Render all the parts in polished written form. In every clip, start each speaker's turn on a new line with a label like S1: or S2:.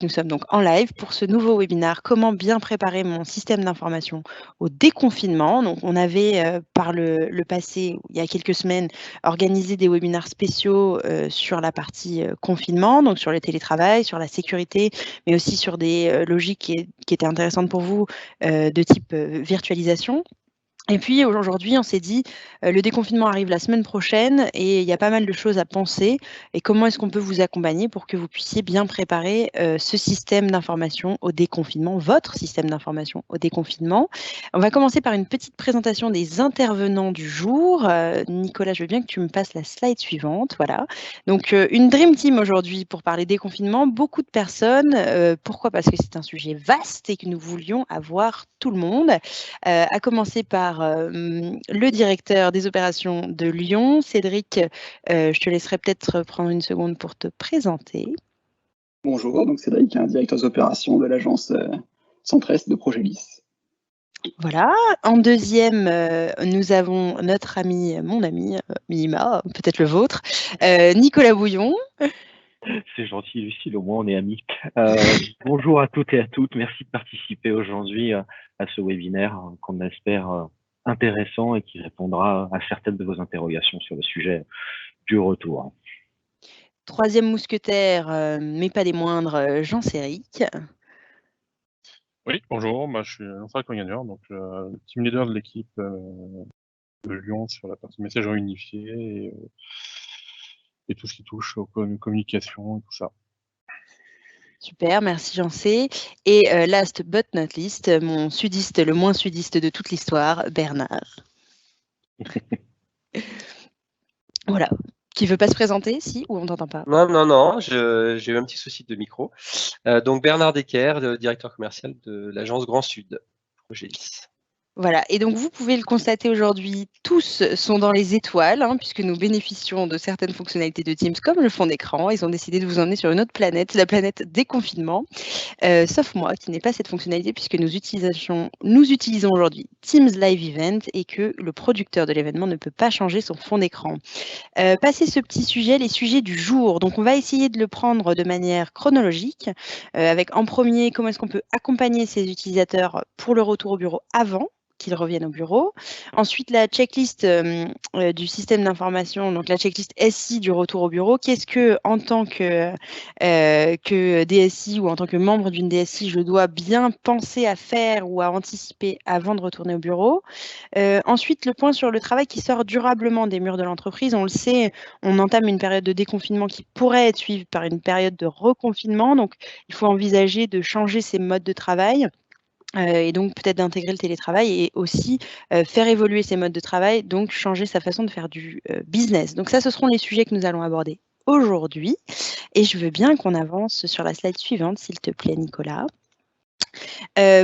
S1: Nous sommes donc en live pour ce nouveau webinaire Comment bien préparer mon système d'information au déconfinement. Donc, on avait par le passé, il y a quelques semaines, organisé des webinaires spéciaux sur la partie confinement, donc sur le télétravail, sur la sécurité, mais aussi sur des logiques qui étaient intéressantes pour vous de type virtualisation. Et puis aujourd'hui, on s'est dit, le déconfinement arrive la semaine prochaine et il y a pas mal de choses à penser et comment est-ce qu'on peut vous accompagner pour que vous puissiez bien préparer, ce système d'information au déconfinement, votre système d'information au déconfinement. On va commencer par une petite présentation des intervenants du jour. Nicolas, je veux bien que tu me passes la slide suivante, voilà. Donc, une dream team aujourd'hui pour parler déconfinement, beaucoup de personnes. Pourquoi? Parce que c'est un sujet vaste et que nous voulions avoir tout le monde. À commencer par le directeur des opérations de Lyon, Cédric. Je te laisserai peut-être prendre une seconde pour te présenter.
S2: Bonjour, donc Cédric, directeur des opérations de l'agence Centre-Est de Progélis.
S1: Voilà. En deuxième, nous avons notre ami, mon ami, Minima, peut-être le vôtre, Nicolas Bouillon.
S3: C'est gentil, Lucille, au moins on est amis. Bonjour à toutes et à toutes, merci de participer aujourd'hui à ce webinaire qu'on espère intéressant et qui répondra à certaines de vos interrogations sur le sujet du retour.
S1: Troisième mousquetaire, mais pas des moindres, Jean Céric.
S4: Oui, bonjour, moi je suis Jean-François Cognaneur, donc team leader de l'équipe de Lyon sur la partie messagerie unifiée et tout ce qui touche aux communications et tout ça.
S1: Super, merci Jean-C. Et last but not least, mon sudiste, le moins sudiste de toute l'histoire, Bernard. Voilà. Qui veut pas se présenter, si, ou on t'entend pas?
S5: Non, j'ai eu un petit souci de micro. Donc Bernard Decker, directeur commercial de l'agence Grand Sud, Progélis.
S1: Voilà, et donc vous pouvez le constater aujourd'hui, tous sont dans les étoiles, hein, puisque nous bénéficions de certaines fonctionnalités de Teams comme le fond d'écran. Ils ont décidé de vous emmener sur une autre planète, la planète déconfinement, sauf moi qui n'ai pas cette fonctionnalité puisque nous utilisons aujourd'hui Teams Live Event et que le producteur de l'événement ne peut pas changer son fond d'écran. Passer ce petit sujet, les sujets du jour. Donc on va essayer de le prendre de manière chronologique, avec en premier comment est-ce qu'on peut accompagner ses utilisateurs pour le retour au bureau avant qu'ils reviennent au bureau. Ensuite, la checklist du système d'information, donc la checklist SI du retour au bureau. Qu'est-ce que, en tant que DSI ou en tant que membre d'une DSI, je dois bien penser à faire ou à anticiper avant de retourner au bureau? Ensuite, le point sur le travail qui sort durablement des murs de l'entreprise. On le sait, on entame une période de déconfinement qui pourrait être suivie par une période de reconfinement. Donc, il faut envisager de changer ses modes de travail. Et donc peut-être d'intégrer le télétravail et aussi faire évoluer ses modes de travail, donc changer sa façon de faire du business. Donc ça, ce seront les sujets que nous allons aborder aujourd'hui. Et je veux bien qu'on avance sur la slide suivante, s'il te plaît, Nicolas.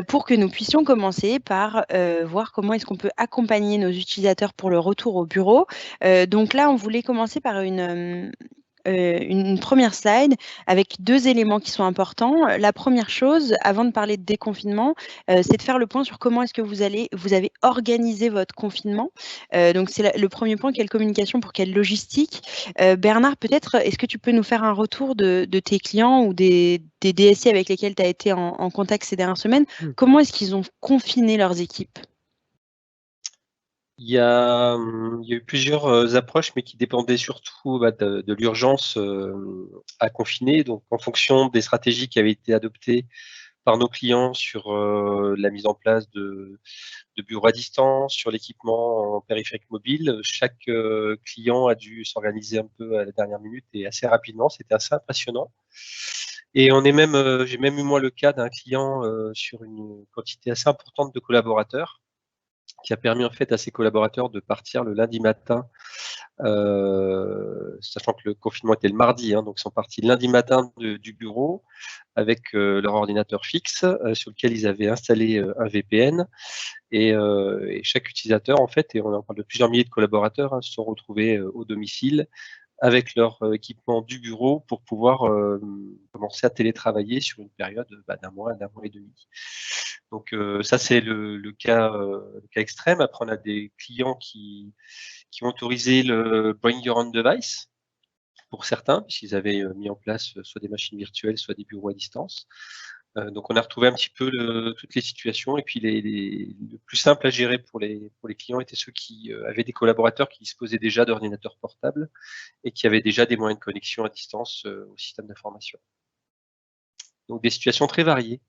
S1: Pour que nous puissions commencer par voir comment est-ce qu'on peut accompagner nos utilisateurs pour le retour au bureau. Donc là, on voulait commencer par une première slide avec 2 éléments qui sont importants. La première chose, avant de parler de déconfinement, c'est de faire le point sur comment est-ce que vous avez organisé votre confinement. Donc c'est le premier point, quelle communication pour quelle logistique. Bernard, peut-être, est-ce que tu peux nous faire un retour de tes clients ou des DSI avec lesquels tu as été en contact ces dernières semaines? Comment est-ce qu'ils ont confiné leurs équipes?
S5: Il y a eu plusieurs approches, mais qui dépendaient surtout de l'urgence à confiner. Donc, en fonction des stratégies qui avaient été adoptées par nos clients sur la mise en place de bureaux à distance, sur l'équipement en périphérique mobile, chaque client a dû s'organiser un peu à la dernière minute et assez rapidement. C'était assez impressionnant. Et j'ai même eu moi le cas d'un client sur une quantité assez importante de collaborateurs, qui a permis en fait à ses collaborateurs de partir le lundi matin, sachant que le confinement était le mardi, hein, donc ils sont partis le lundi matin du bureau avec leur ordinateur fixe sur lequel ils avaient installé un VPN et chaque utilisateur en fait, et on parle de plusieurs milliers de collaborateurs, hein, se sont retrouvés au domicile avec leur équipement du bureau pour pouvoir commencer à télétravailler sur une période d'un mois et demi. Donc ça c'est le cas extrême. Après on a des clients qui ont autorisé le Bring Your Own Device. pour certains, puisqu'ils avaient mis en place soit des machines virtuelles, soit des bureaux à distance. Donc on a retrouvé un petit peu toutes les situations, et puis le plus simple à gérer pour les clients étaient ceux qui avaient des collaborateurs qui disposaient déjà d'ordinateurs portables et qui avaient déjà des moyens de connexion à distance au système d'information. Donc des situations très variées.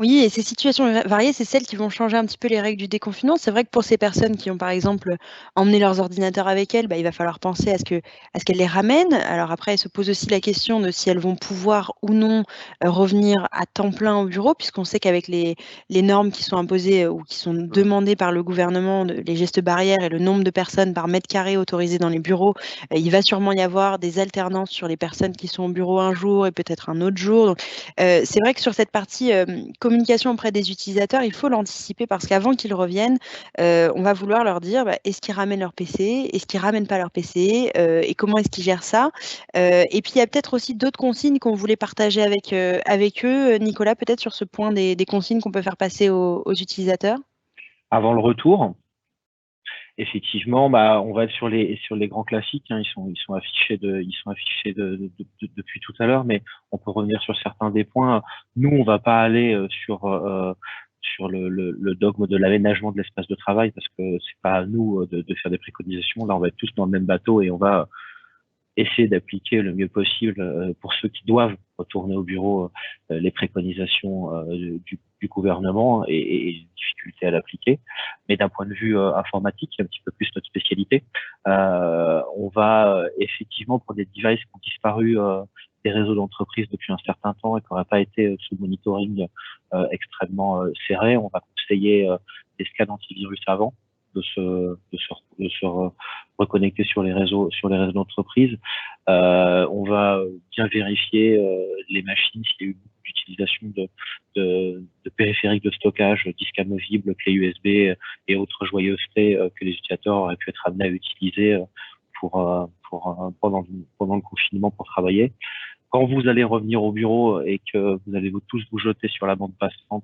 S1: Oui, et ces situations variées, c'est celles qui vont changer un petit peu les règles du déconfinement. C'est vrai que pour ces personnes qui ont, par exemple, emmené leurs ordinateurs avec elles, il va falloir penser à ce qu'elles les ramènent. Alors après, elle se pose aussi la question de si elles vont pouvoir ou non revenir à temps plein au bureau, puisqu'on sait qu'avec les normes qui sont imposées ou qui sont demandées par le gouvernement, les gestes barrières et le nombre de personnes par mètre carré autorisées dans les bureaux, il va sûrement y avoir des alternances sur les personnes qui sont au bureau un jour et peut-être un autre jour. Donc, c'est vrai que sur cette partie communication auprès des utilisateurs, il faut l'anticiper parce qu'avant qu'ils reviennent, on va vouloir leur dire est-ce qu'ils ramènent leur PC, est-ce qu'ils ramènent pas leur PC, et comment est-ce qu'ils gèrent ça. Et puis il y a peut-être aussi d'autres consignes qu'on voulait partager avec eux. Nicolas, peut-être sur ce point des consignes qu'on peut faire passer aux utilisateurs.
S3: Avant le retour, effectivement, on va être sur les grands classiques. Ils sont affichés depuis tout à l'heure, mais on peut revenir sur certains des points. Nous, on va pas aller sur le dogme de l'aménagement de l'espace de travail parce que c'est pas à nous de faire des préconisations. Là, on va être tous dans le même bateau et on va essayer d'appliquer le mieux possible pour ceux qui doivent retourner au bureau les préconisations du gouvernement et les difficultés à l'appliquer. Mais d'un point de vue informatique, qui est un petit peu plus notre spécialité, on va effectivement pour des devices qui ont disparu des réseaux d'entreprise depuis un certain temps et qui n'auraient pas été sous monitoring extrêmement serré, on va conseiller des scans antivirus avant de se reconnecter sur les réseaux d'entreprise. On va bien vérifier les machines s'il y a eu beaucoup d'utilisation de périphériques de stockage, disques amovibles, clés USB et autres joyeusetés que les utilisateurs auraient pu être amenés à utiliser pendant le confinement pour travailler. Quand vous allez revenir au bureau et que vous allez tous vous jeter sur la bande passante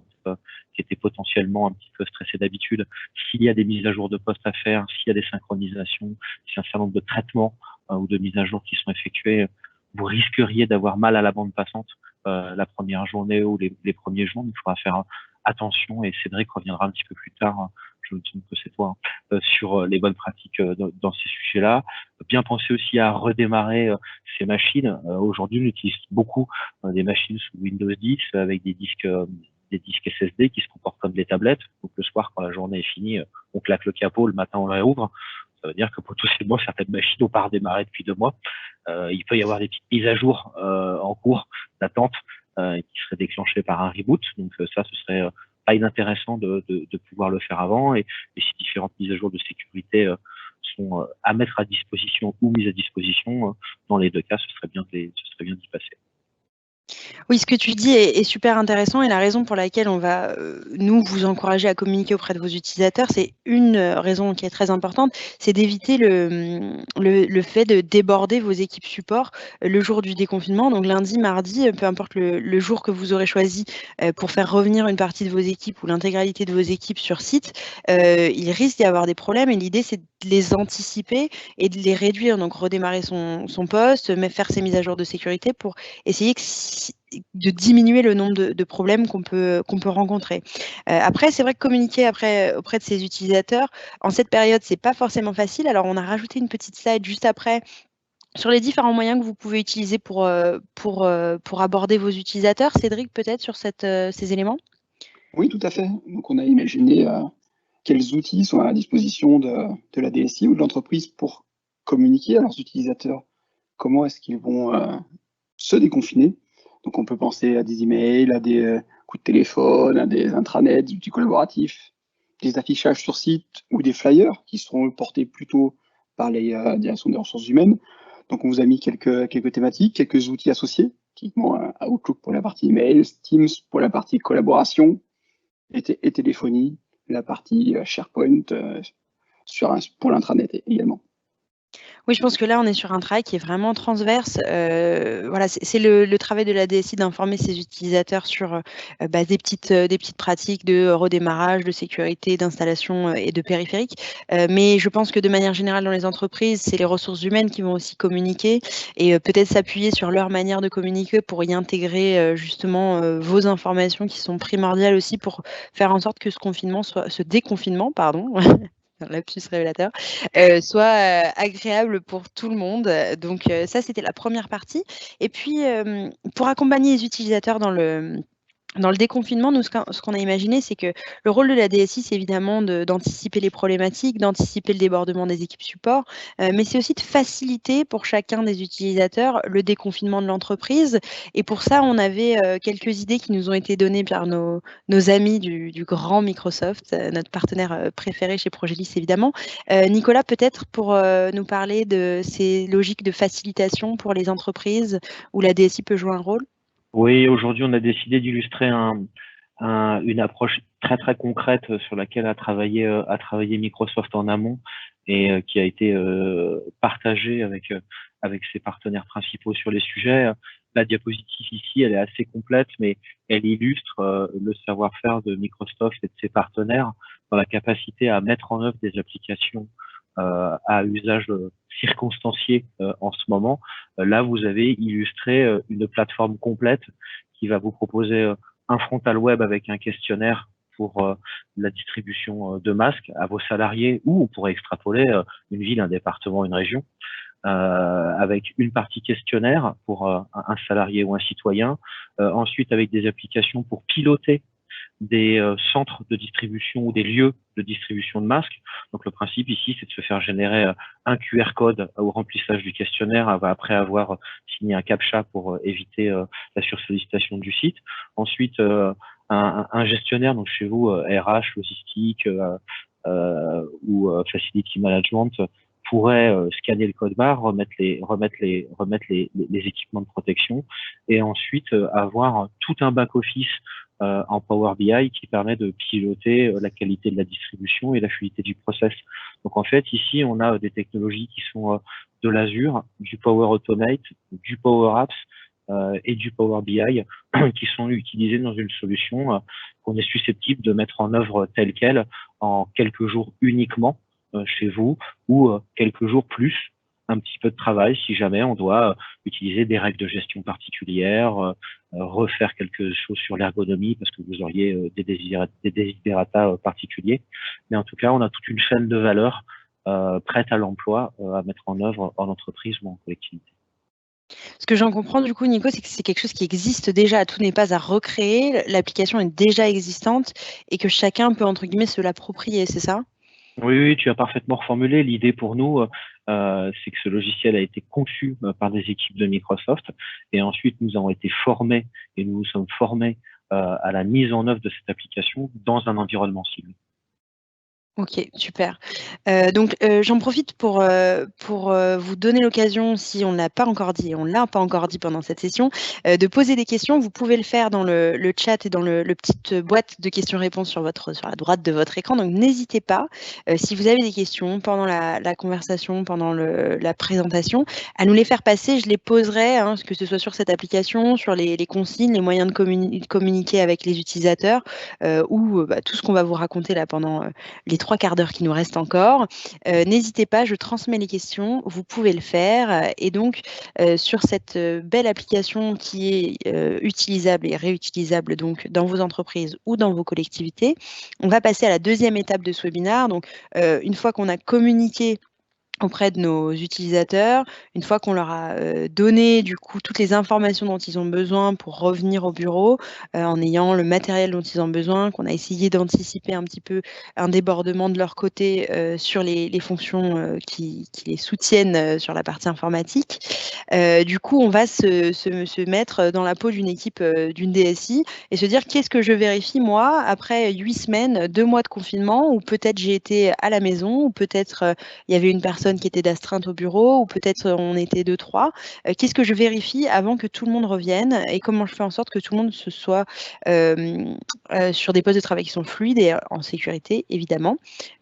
S3: qui était potentiellement un petit peu stressée d'habitude, s'il y a des mises à jour de poste à faire, s'il y a des synchronisations, s'il y a un certain nombre de traitements ou de mises à jour qui sont effectués, vous risqueriez d'avoir mal à la bande passante la première journée ou les premiers jours. Il faudra faire attention et Cédric reviendra un petit peu plus tard. Je me souviens que c'est toi sur les bonnes pratiques dans ces sujets-là. Bien penser aussi à redémarrer ces machines. Aujourd'hui, on utilise beaucoup des machines sous Windows 10 avec des disques SSD qui se comportent comme des tablettes. Donc le soir, quand la journée est finie, on claque le capot, le matin on le réouvre. Ça veut dire que potentiellement certaines machines n'ont pas redémarré depuis 2 mois. Il peut y avoir des petites mises à jour en cours d'attente qui seraient déclenchées par un reboot. Donc ça, ce serait pas inintéressant de pouvoir le faire avant. Et si différentes mises à jour de sécurité sont à mettre à disposition ou mises à disposition, dans les 2 cas, ce serait bien d'y passer.
S1: Oui, ce que tu dis est super intéressant et la raison pour laquelle on va, nous, vous encourager à communiquer auprès de vos utilisateurs, c'est une raison qui est très importante, c'est d'éviter le fait de déborder vos équipes support le jour du déconfinement. Donc lundi, mardi, peu importe le jour que vous aurez choisi pour faire revenir une partie de vos équipes ou l'intégralité de vos équipes sur site, il risque d'y avoir des problèmes et l'idée, c'est de les anticiper et de les réduire. Donc redémarrer son poste, faire ses mises à jour de sécurité pour essayer de diminuer le nombre de problèmes qu'on peut rencontrer. Après, c'est vrai que communiquer auprès de ses utilisateurs, en cette période, c'est pas forcément facile. Alors, on a rajouté une petite slide juste après sur les différents moyens que vous pouvez utiliser pour aborder vos utilisateurs. Cédric, peut-être sur ces éléments?
S2: Oui, tout à fait. Donc on a imaginé quels outils sont à la disposition de la DSI ou de l'entreprise pour communiquer à leurs utilisateurs. Comment est-ce qu'ils vont se déconfiner? Donc on peut penser à des emails, à des coups de téléphone, à des intranets, des outils collaboratifs, des affichages sur site ou des flyers qui seront portés plutôt par les directions des ressources humaines. Donc on vous a mis quelques thématiques, quelques outils associés, typiquement Outlook pour la partie email, Teams pour la partie collaboration et téléphonie, la partie SharePoint pour l'intranet également.
S1: Oui, je pense que là, on est sur un travail qui est vraiment transverse. Voilà, c'est le travail de la DSI d'informer ses utilisateurs sur, des petites pratiques de redémarrage, de sécurité, d'installation, et de périphériques. Mais je pense que de manière générale dans les entreprises, c'est les ressources humaines qui vont aussi communiquer et peut-être s'appuyer sur leur manière de communiquer pour y intégrer, justement, vos informations qui sont primordiales aussi pour faire en sorte que ce déconfinement, pardon, un lapsus révélateur, soit, agréable pour tout le monde. Donc, ça, c'était la première partie et puis, pour accompagner les utilisateurs dans le déconfinement, nous, ce qu'on a imaginé, c'est que le rôle de la DSI, c'est évidemment d'anticiper les problématiques, d'anticiper le débordement des équipes support, mais c'est aussi de faciliter pour chacun des utilisateurs le déconfinement de l'entreprise. Et pour ça, on avait quelques idées qui nous ont été données par nos amis du grand Microsoft, notre partenaire préféré chez Progelis, évidemment. Nicolas, peut-être pour nous parler de ces logiques de facilitation pour les entreprises où la DSI peut jouer un rôle.
S3: Oui, aujourd'hui, on a décidé d'illustrer une approche très très concrète sur laquelle a travaillé Microsoft en amont et qui a été partagée avec ses partenaires principaux sur les sujets. La diapositive ici, elle est assez complète, mais elle illustre le savoir-faire de Microsoft et de ses partenaires dans la capacité à mettre en œuvre des applications à usage circonstancié en ce moment. Là, vous avez illustré une plateforme complète qui va vous proposer un frontal web avec un questionnaire pour la distribution de masques à vos salariés, ou on pourrait extrapoler une ville, un département, une région, avec une partie questionnaire pour un salarié ou un citoyen, ensuite avec des applications pour piloter des centres de distribution ou des lieux de distribution de masques. Donc le principe ici, c'est de se faire générer un QR code au remplissage du questionnaire après avoir signé un CAPTCHA pour éviter la sursollicitation du site. Ensuite, un gestionnaire, donc chez vous, RH, logistique ou Facility Management, pourrait scanner le code barre, remettre les équipements de protection et ensuite avoir tout un back-office en Power BI qui permet de piloter la qualité de la distribution et la fluidité du process. Donc en fait, ici, on a des technologies qui sont de l'Azure, du Power Automate, du Power Apps et du Power BI qui sont utilisés dans une solution qu'on est susceptible de mettre en œuvre telle quelle en quelques jours uniquement chez vous ou quelques jours plus un petit peu de travail si jamais on doit utiliser des règles de gestion particulières, refaire quelque chose sur l'ergonomie parce que vous auriez des desiderata particuliers. Mais en tout cas, on a toute une chaîne de valeur prête à l'emploi à mettre en œuvre en entreprise ou en collectivité.
S1: Ce que j'en comprends du coup, Nico, c'est que c'est quelque chose qui existe déjà, tout n'est pas à recréer, l'application est déjà existante et que chacun peut, entre guillemets, se l'approprier, c'est ça?
S3: Oui, tu as parfaitement reformulé. L'idée pour nous, c'est que ce logiciel a été conçu par des équipes de Microsoft et ensuite nous avons été formés et nous nous sommes formés à la mise en œuvre de cette application dans un environnement cible.
S1: OK, super. Donc, j'en profite pour vous donner l'occasion, si on ne l'a pas encore dit et on ne l'a pas encore dit pendant cette session, de poser des questions. Vous pouvez le faire dans le chat et dans le petite boîte de questions-réponses sur la droite de votre écran, donc n'hésitez pas, si vous avez des questions pendant la conversation, pendant la présentation, à nous les faire passer. Je les poserai, hein, que ce soit sur cette application, sur les consignes, les moyens de communiquer avec les utilisateurs, ou tout ce qu'on va vous raconter là pendant les 3 quarts d'heure qui nous restent encore. N'hésitez pas, je transmets les questions, vous pouvez le faire. Et donc, sur cette belle application qui est utilisable et réutilisable donc dans vos entreprises ou dans vos collectivités, on va passer à la deuxième étape de ce webinaire. Donc, une fois qu'on a communiqué auprès de nos utilisateurs, une fois qu'on leur a donné du coup toutes les informations dont ils ont besoin pour revenir au bureau, en ayant le matériel dont ils ont besoin, qu'on a essayé d'anticiper un petit peu un débordement de leur côté sur les fonctions qui les soutiennent sur la partie informatique. Du coup, on va se mettre dans la peau d'une équipe d'une DSI et se dire qu'est-ce que je vérifie moi après 8 semaines, 2 mois de confinement, ou peut-être j'ai été à la maison, ou peut-être il y avait une personne personnes qui étaient d'astreinte au bureau, ou peut-être on était 2-3. Qu'est-ce que je vérifie avant que tout le monde revienne, et comment je fais en sorte que tout le monde se soit sur des postes de travail qui sont fluides et en sécurité, évidemment.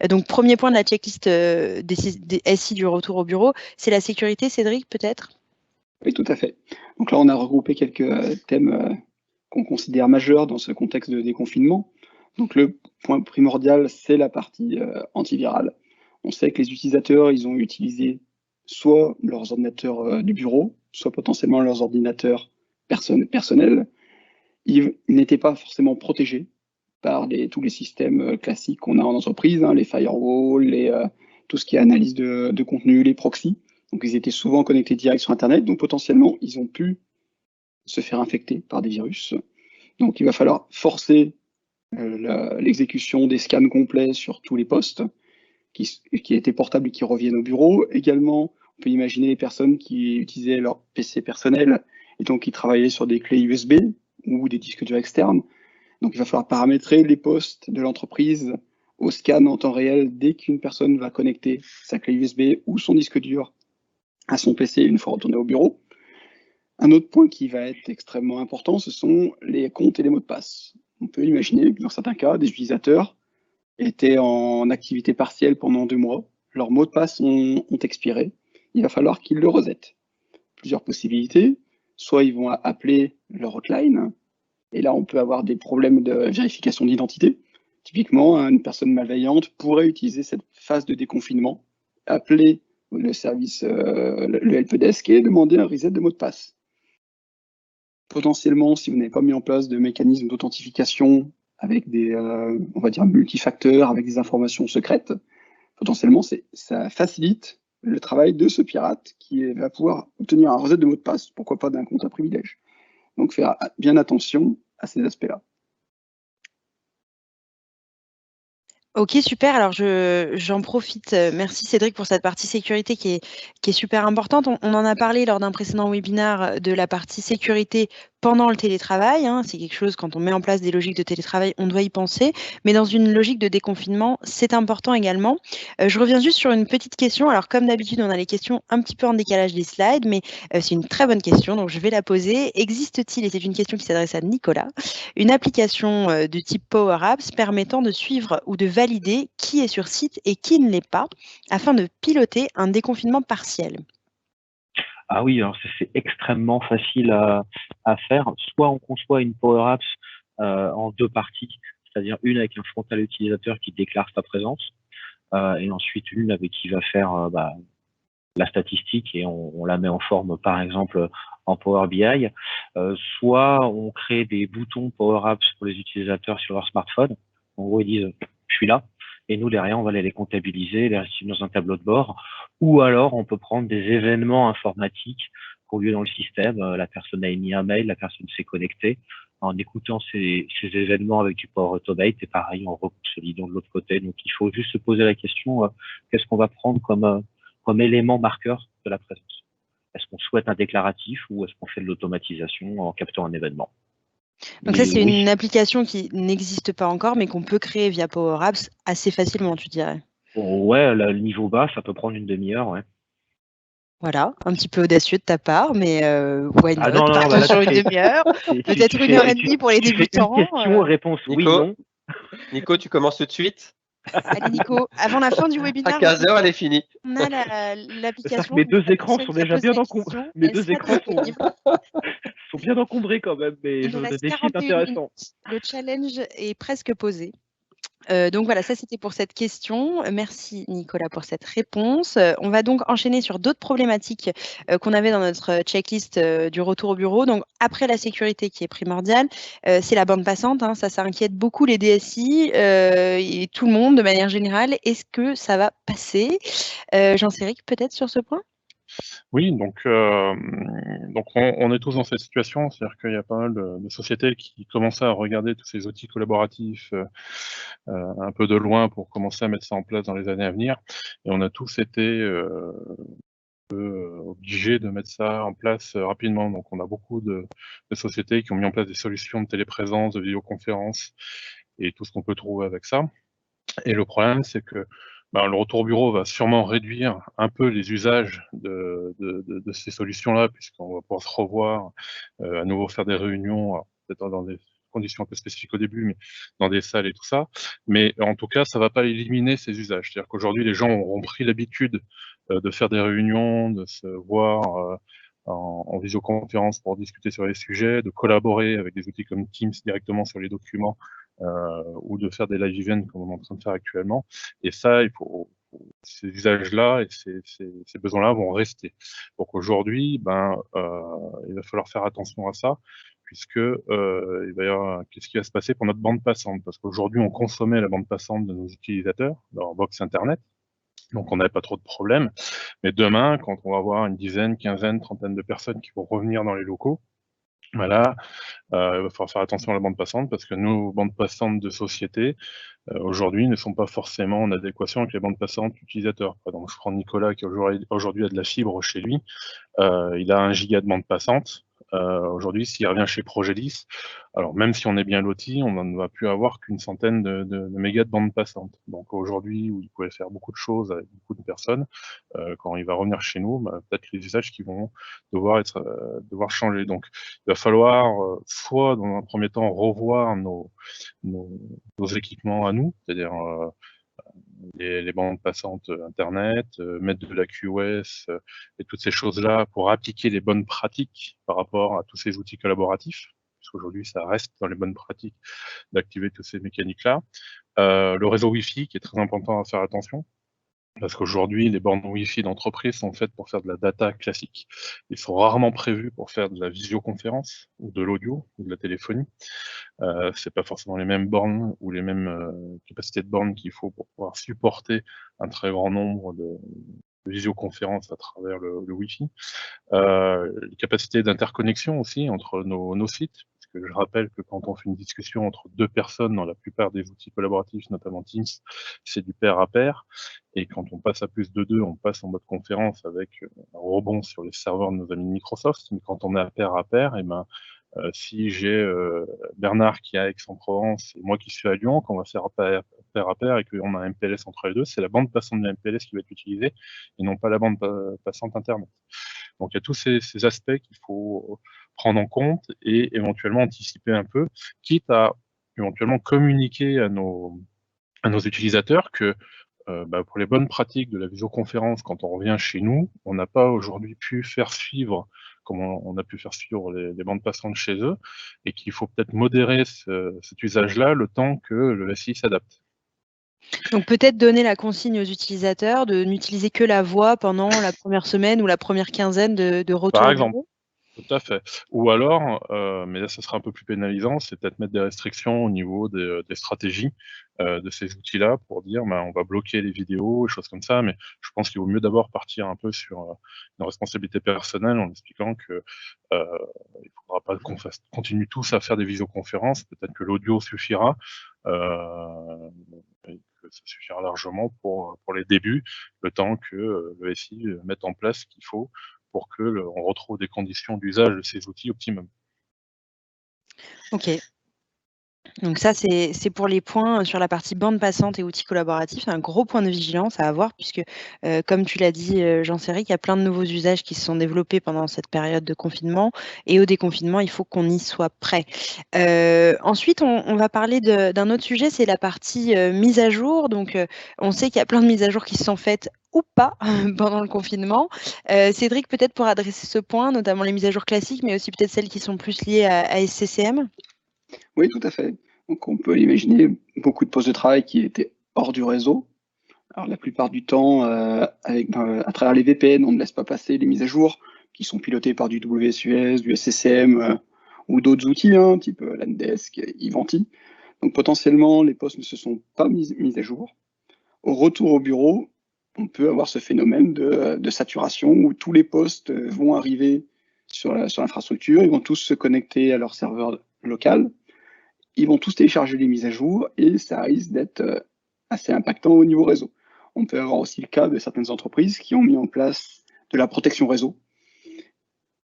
S1: Donc, premier point de la checklist des SI du retour au bureau, c'est la sécurité. Cédric, peut-être?
S2: Oui, tout à fait. Donc là, on a regroupé quelques thèmes qu'on considère majeurs dans ce contexte de déconfinement. Donc le point primordial, c'est la partie antivirale. On sait que les utilisateurs, ils ont utilisé soit leurs ordinateurs du bureau, soit potentiellement leurs ordinateurs personnels. Ils n'étaient pas forcément protégés par tous les systèmes classiques qu'on a en entreprise, hein, les firewalls, tout ce qui est analyse de contenu, les proxys. Donc ils étaient souvent connectés direct sur Internet, donc potentiellement ils ont pu se faire infecter par des virus. Donc il va falloir forcer l'exécution des scans complets sur tous les postes qui étaient portables et qui reviennent au bureau. Également, on peut imaginer les personnes qui utilisaient leur PC personnel et donc qui travaillaient sur des clés USB ou des disques durs externes. Donc il va falloir paramétrer les postes de l'entreprise au scan en temps réel dès qu'une personne va connecter sa clé USB ou son disque dur à son PC une fois retourné au bureau. Un autre point qui va être extrêmement important, ce sont les comptes et les mots de passe. On peut imaginer que dans certains cas, des utilisateurs étaient en activité partielle pendant 2 mois, leurs mots de passe ont expiré, il va falloir qu'ils le resettent. Plusieurs possibilités, soit ils vont appeler leur hotline, et là on peut avoir des problèmes de vérification d'identité. Typiquement, une personne malveillante pourrait utiliser cette phase de déconfinement, appeler le service, le helpdesk et demander un reset de mot de passe. Potentiellement, si vous n'avez pas mis en place de mécanismes d'authentification avec des, on va dire, multifacteurs, avec des informations secrètes, potentiellement, ça facilite le travail de ce pirate qui va pouvoir obtenir un reset de mot de passe, pourquoi pas d'un compte à privilège. Donc, faire bien attention à ces aspects-là.
S1: Ok, super. Alors, j'en profite. Merci Cédric pour cette partie sécurité qui est super importante. On en a parlé lors d'un précédent webinaire de la partie sécurité pendant le télétravail. Hein. C'est quelque chose, quand on met en place des logiques de télétravail, on doit y penser. Mais dans une logique de déconfinement, c'est important également. Je reviens juste sur une petite question. Alors, comme d'habitude, on a les questions un petit peu en décalage des slides, mais c'est une très bonne question, donc je vais la poser. Existe-t-il, et c'est une question qui s'adresse à Nicolas, une application de type Power Apps permettant de suivre ou de valider qui est sur site et qui ne l'est pas, afin de piloter un déconfinement partiel?
S3: Ah oui, alors c'est extrêmement facile à faire. Soit on conçoit une Power Apps en 2 parties, c'est-à-dire une avec un frontal utilisateur qui déclare sa présence, et ensuite une avec qui va faire la statistique et on la met en forme, par exemple, en Power BI. Soit on crée des boutons Power Apps pour les utilisateurs sur leur smartphone. En gros, ils disent « je suis là ». Et nous, derrière, on va aller les comptabiliser, les restituer dans un tableau de bord. Ou alors, on peut prendre des événements informatiques qui ont lieu dans le système. La personne a émis un mail, la personne s'est connectée. En écoutant ces événements avec du Power Automate, et pareil, en reconsolidant de l'autre côté. Donc, il faut juste se poser la question, qu'est-ce qu'on va prendre comme élément marqueur de la présence? Est-ce qu'on souhaite un déclaratif ou est-ce qu'on fait de l'automatisation en captant un événement?
S1: Donc ça, c'est une application qui n'existe pas encore, mais qu'on peut créer via Power Apps assez facilement, tu dirais?
S3: Ouais, le niveau bas, ça peut prendre une demi-heure, ouais.
S1: Voilà, un petit peu audacieux de ta part, mais why not?
S3: Ah non,
S1: Partons sur une demi-heure, peut-être 1h30 pour les débutants.
S3: Une question, réponse oui, non.
S5: Nico, tu commences tout de suite?
S1: Allez Nico, avant la fin du webinaire,
S5: à 15h, elle est finie.
S1: On a l'application.
S3: Mes 2 écrans sont déjà bien encombrés. Mes 2 écrans sont bien encombrés quand même, mais le défi est intéressant.
S1: Le challenge est presque posé. Donc voilà, ça c'était pour cette question. Merci Nicolas pour cette réponse. On va donc enchaîner sur d'autres problématiques qu'on avait dans notre checklist du retour au bureau. Donc après la sécurité qui est primordiale, c'est la bande passante. Hein, ça inquiète beaucoup les DSI et tout le monde de manière générale. Est-ce que ça va passer? Jean-Céric, peut-être sur ce point?
S4: Oui, donc on est tous dans cette situation, c'est-à-dire qu'il y a pas mal de sociétés qui commençaient à regarder tous ces outils collaboratifs un peu de loin pour commencer à mettre ça en place dans les années à venir. Et on a tous été obligés de mettre ça en place rapidement. Donc on a beaucoup de sociétés qui ont mis en place des solutions de téléprésence, de vidéoconférence et tout ce qu'on peut trouver avec ça. Et le problème, c'est que le retour au bureau va sûrement réduire un peu les usages de ces solutions-là, puisqu'on va pouvoir se revoir, à nouveau faire des réunions, alors peut-être dans des conditions un peu spécifiques au début, mais dans des salles et tout ça. Mais en tout cas, ça va pas éliminer ces usages. C'est-à-dire qu'aujourd'hui, les gens auront pris l'habitude de faire des réunions, de se voir en visioconférence pour discuter sur les sujets, de collaborer avec des outils comme Teams directement sur les documents, ou de faire des live events comme on est en train de faire actuellement. Et ça, ces usages-là et ces besoins-là vont rester. Donc aujourd'hui, il va falloir faire attention à ça, puisque il va y avoir qu'est-ce qui va se passer pour notre bande passante, parce qu'aujourd'hui on consommait la bande passante de nos utilisateurs, leur box internet, donc on n'avait pas trop de problèmes. Mais demain, quand on va avoir une dizaine, quinzaine, trentaine de personnes qui vont revenir dans les locaux, là, il va falloir faire attention à la bande passante, parce que nos bandes passantes de société, aujourd'hui, ne sont pas forcément en adéquation avec les bandes passantes utilisateurs. Donc, je prends Nicolas qui aujourd'hui a de la fibre chez lui, il a 1 giga de bande passante. Aujourd'hui, s'il revient chez Progélis, alors même si on est bien loti, on ne va plus avoir qu'une centaine de mégas de bande passante. Donc aujourd'hui, où il pouvait faire beaucoup de choses avec beaucoup de personnes, quand il va revenir chez nous, peut-être les usages qui vont devoir changer. Donc il va falloir soit dans un premier temps revoir nos équipements à nous, c'est-à-dire les bandes passantes internet, mettre de la QoS et toutes ces choses-là pour appliquer les bonnes pratiques par rapport à tous ces outils collaboratifs, puisqu'aujourd'hui ça reste dans les bonnes pratiques d'activer toutes ces mécaniques-là. Le réseau Wi-Fi qui est très important à faire attention, parce qu'aujourd'hui, les bornes Wi-Fi d'entreprise sont faites pour faire de la data classique. Ils sont rarement prévus pour faire de la visioconférence, ou de l'audio, ou de la téléphonie. C'est pas forcément les mêmes bornes ou les mêmes capacités de bornes qu'il faut pour pouvoir supporter un très grand nombre de visioconférences à travers le Wi-Fi. Les capacités d'interconnexion aussi entre nos sites, parce que je rappelle que quand on fait une discussion entre 2 personnes dans la plupart des outils collaboratifs, notamment Teams, c'est du pair à pair, et quand on passe à plus de 2, on passe en mode conférence avec un rebond sur les serveurs de nos amis de Microsoft, mais quand on est à pair, et si j'ai Bernard qui est à Aix-en-Provence et moi qui suis à Lyon, quand on va faire pair à pair et qu'on a un MPLS entre les deux, c'est la bande passante de la MPLS qui va être utilisée et non pas la bande passante Internet. Donc il y a tous ces aspects qu'il faut prendre en compte et éventuellement anticiper un peu, quitte à éventuellement communiquer à nos utilisateurs que pour les bonnes pratiques de la visioconférence, quand on revient chez nous, on n'a pas aujourd'hui pu faire suivre comme on a pu faire suivre les bandes passantes chez eux, et qu'il faut peut-être modérer cet usage-là le temps que le SI s'adapte.
S1: Donc peut-être donner la consigne aux utilisateurs de n'utiliser que la voix pendant la première semaine ou la première quinzaine de retour
S4: Par
S1: au
S4: exemple.
S1: bureau.
S4: Tout à fait. Ou alors, mais là ça sera un peu plus pénalisant, c'est peut-être mettre des restrictions au niveau des stratégies de ces outils-là pour dire on va bloquer les vidéos, et choses comme ça, mais je pense qu'il vaut mieux d'abord partir un peu sur une responsabilité personnelle en expliquant que il faudra pas qu'on continue tous à faire des visioconférences, peut-être que l'audio suffira, et que ça suffira largement pour les débuts, le temps que le SI mette en place ce qu'il faut pour que on retrouve des conditions d'usage de ces outils optimum.
S1: OK. Donc ça, c'est pour les points sur la partie bande passante et outils collaboratifs. Un gros point de vigilance à avoir puisque, comme tu l'as dit, Jean-Céric, il y a plein de nouveaux usages qui se sont développés pendant cette période de confinement et au déconfinement, il faut qu'on y soit prêt. Ensuite, on va parler d'un autre sujet, c'est la partie, mise à jour. Donc, on sait qu'il y a plein de mises à jour qui se sont faites ou pas pendant le confinement. Cédric, peut-être pour adresser ce point, notamment les mises à jour classiques, mais aussi peut-être celles qui sont plus liées à SCCM?
S2: Oui, tout à fait. Donc on peut imaginer beaucoup de postes de travail qui étaient hors du réseau. Alors la plupart du temps, à travers les VPN, on ne laisse pas passer les mises à jour qui sont pilotées par du WSUS, du SCCM ou d'autres outils, type Landesk, Ivanti. Donc potentiellement, les postes ne se sont pas mis à jour. Au retour au bureau, on peut avoir ce phénomène de saturation où tous les postes vont arriver sur l'infrastructure, ils vont tous se connecter à leur serveur local, ils vont tous télécharger les mises à jour et ça risque d'être assez impactant au niveau réseau. On peut avoir aussi le cas de certaines entreprises qui ont mis en place de la protection réseau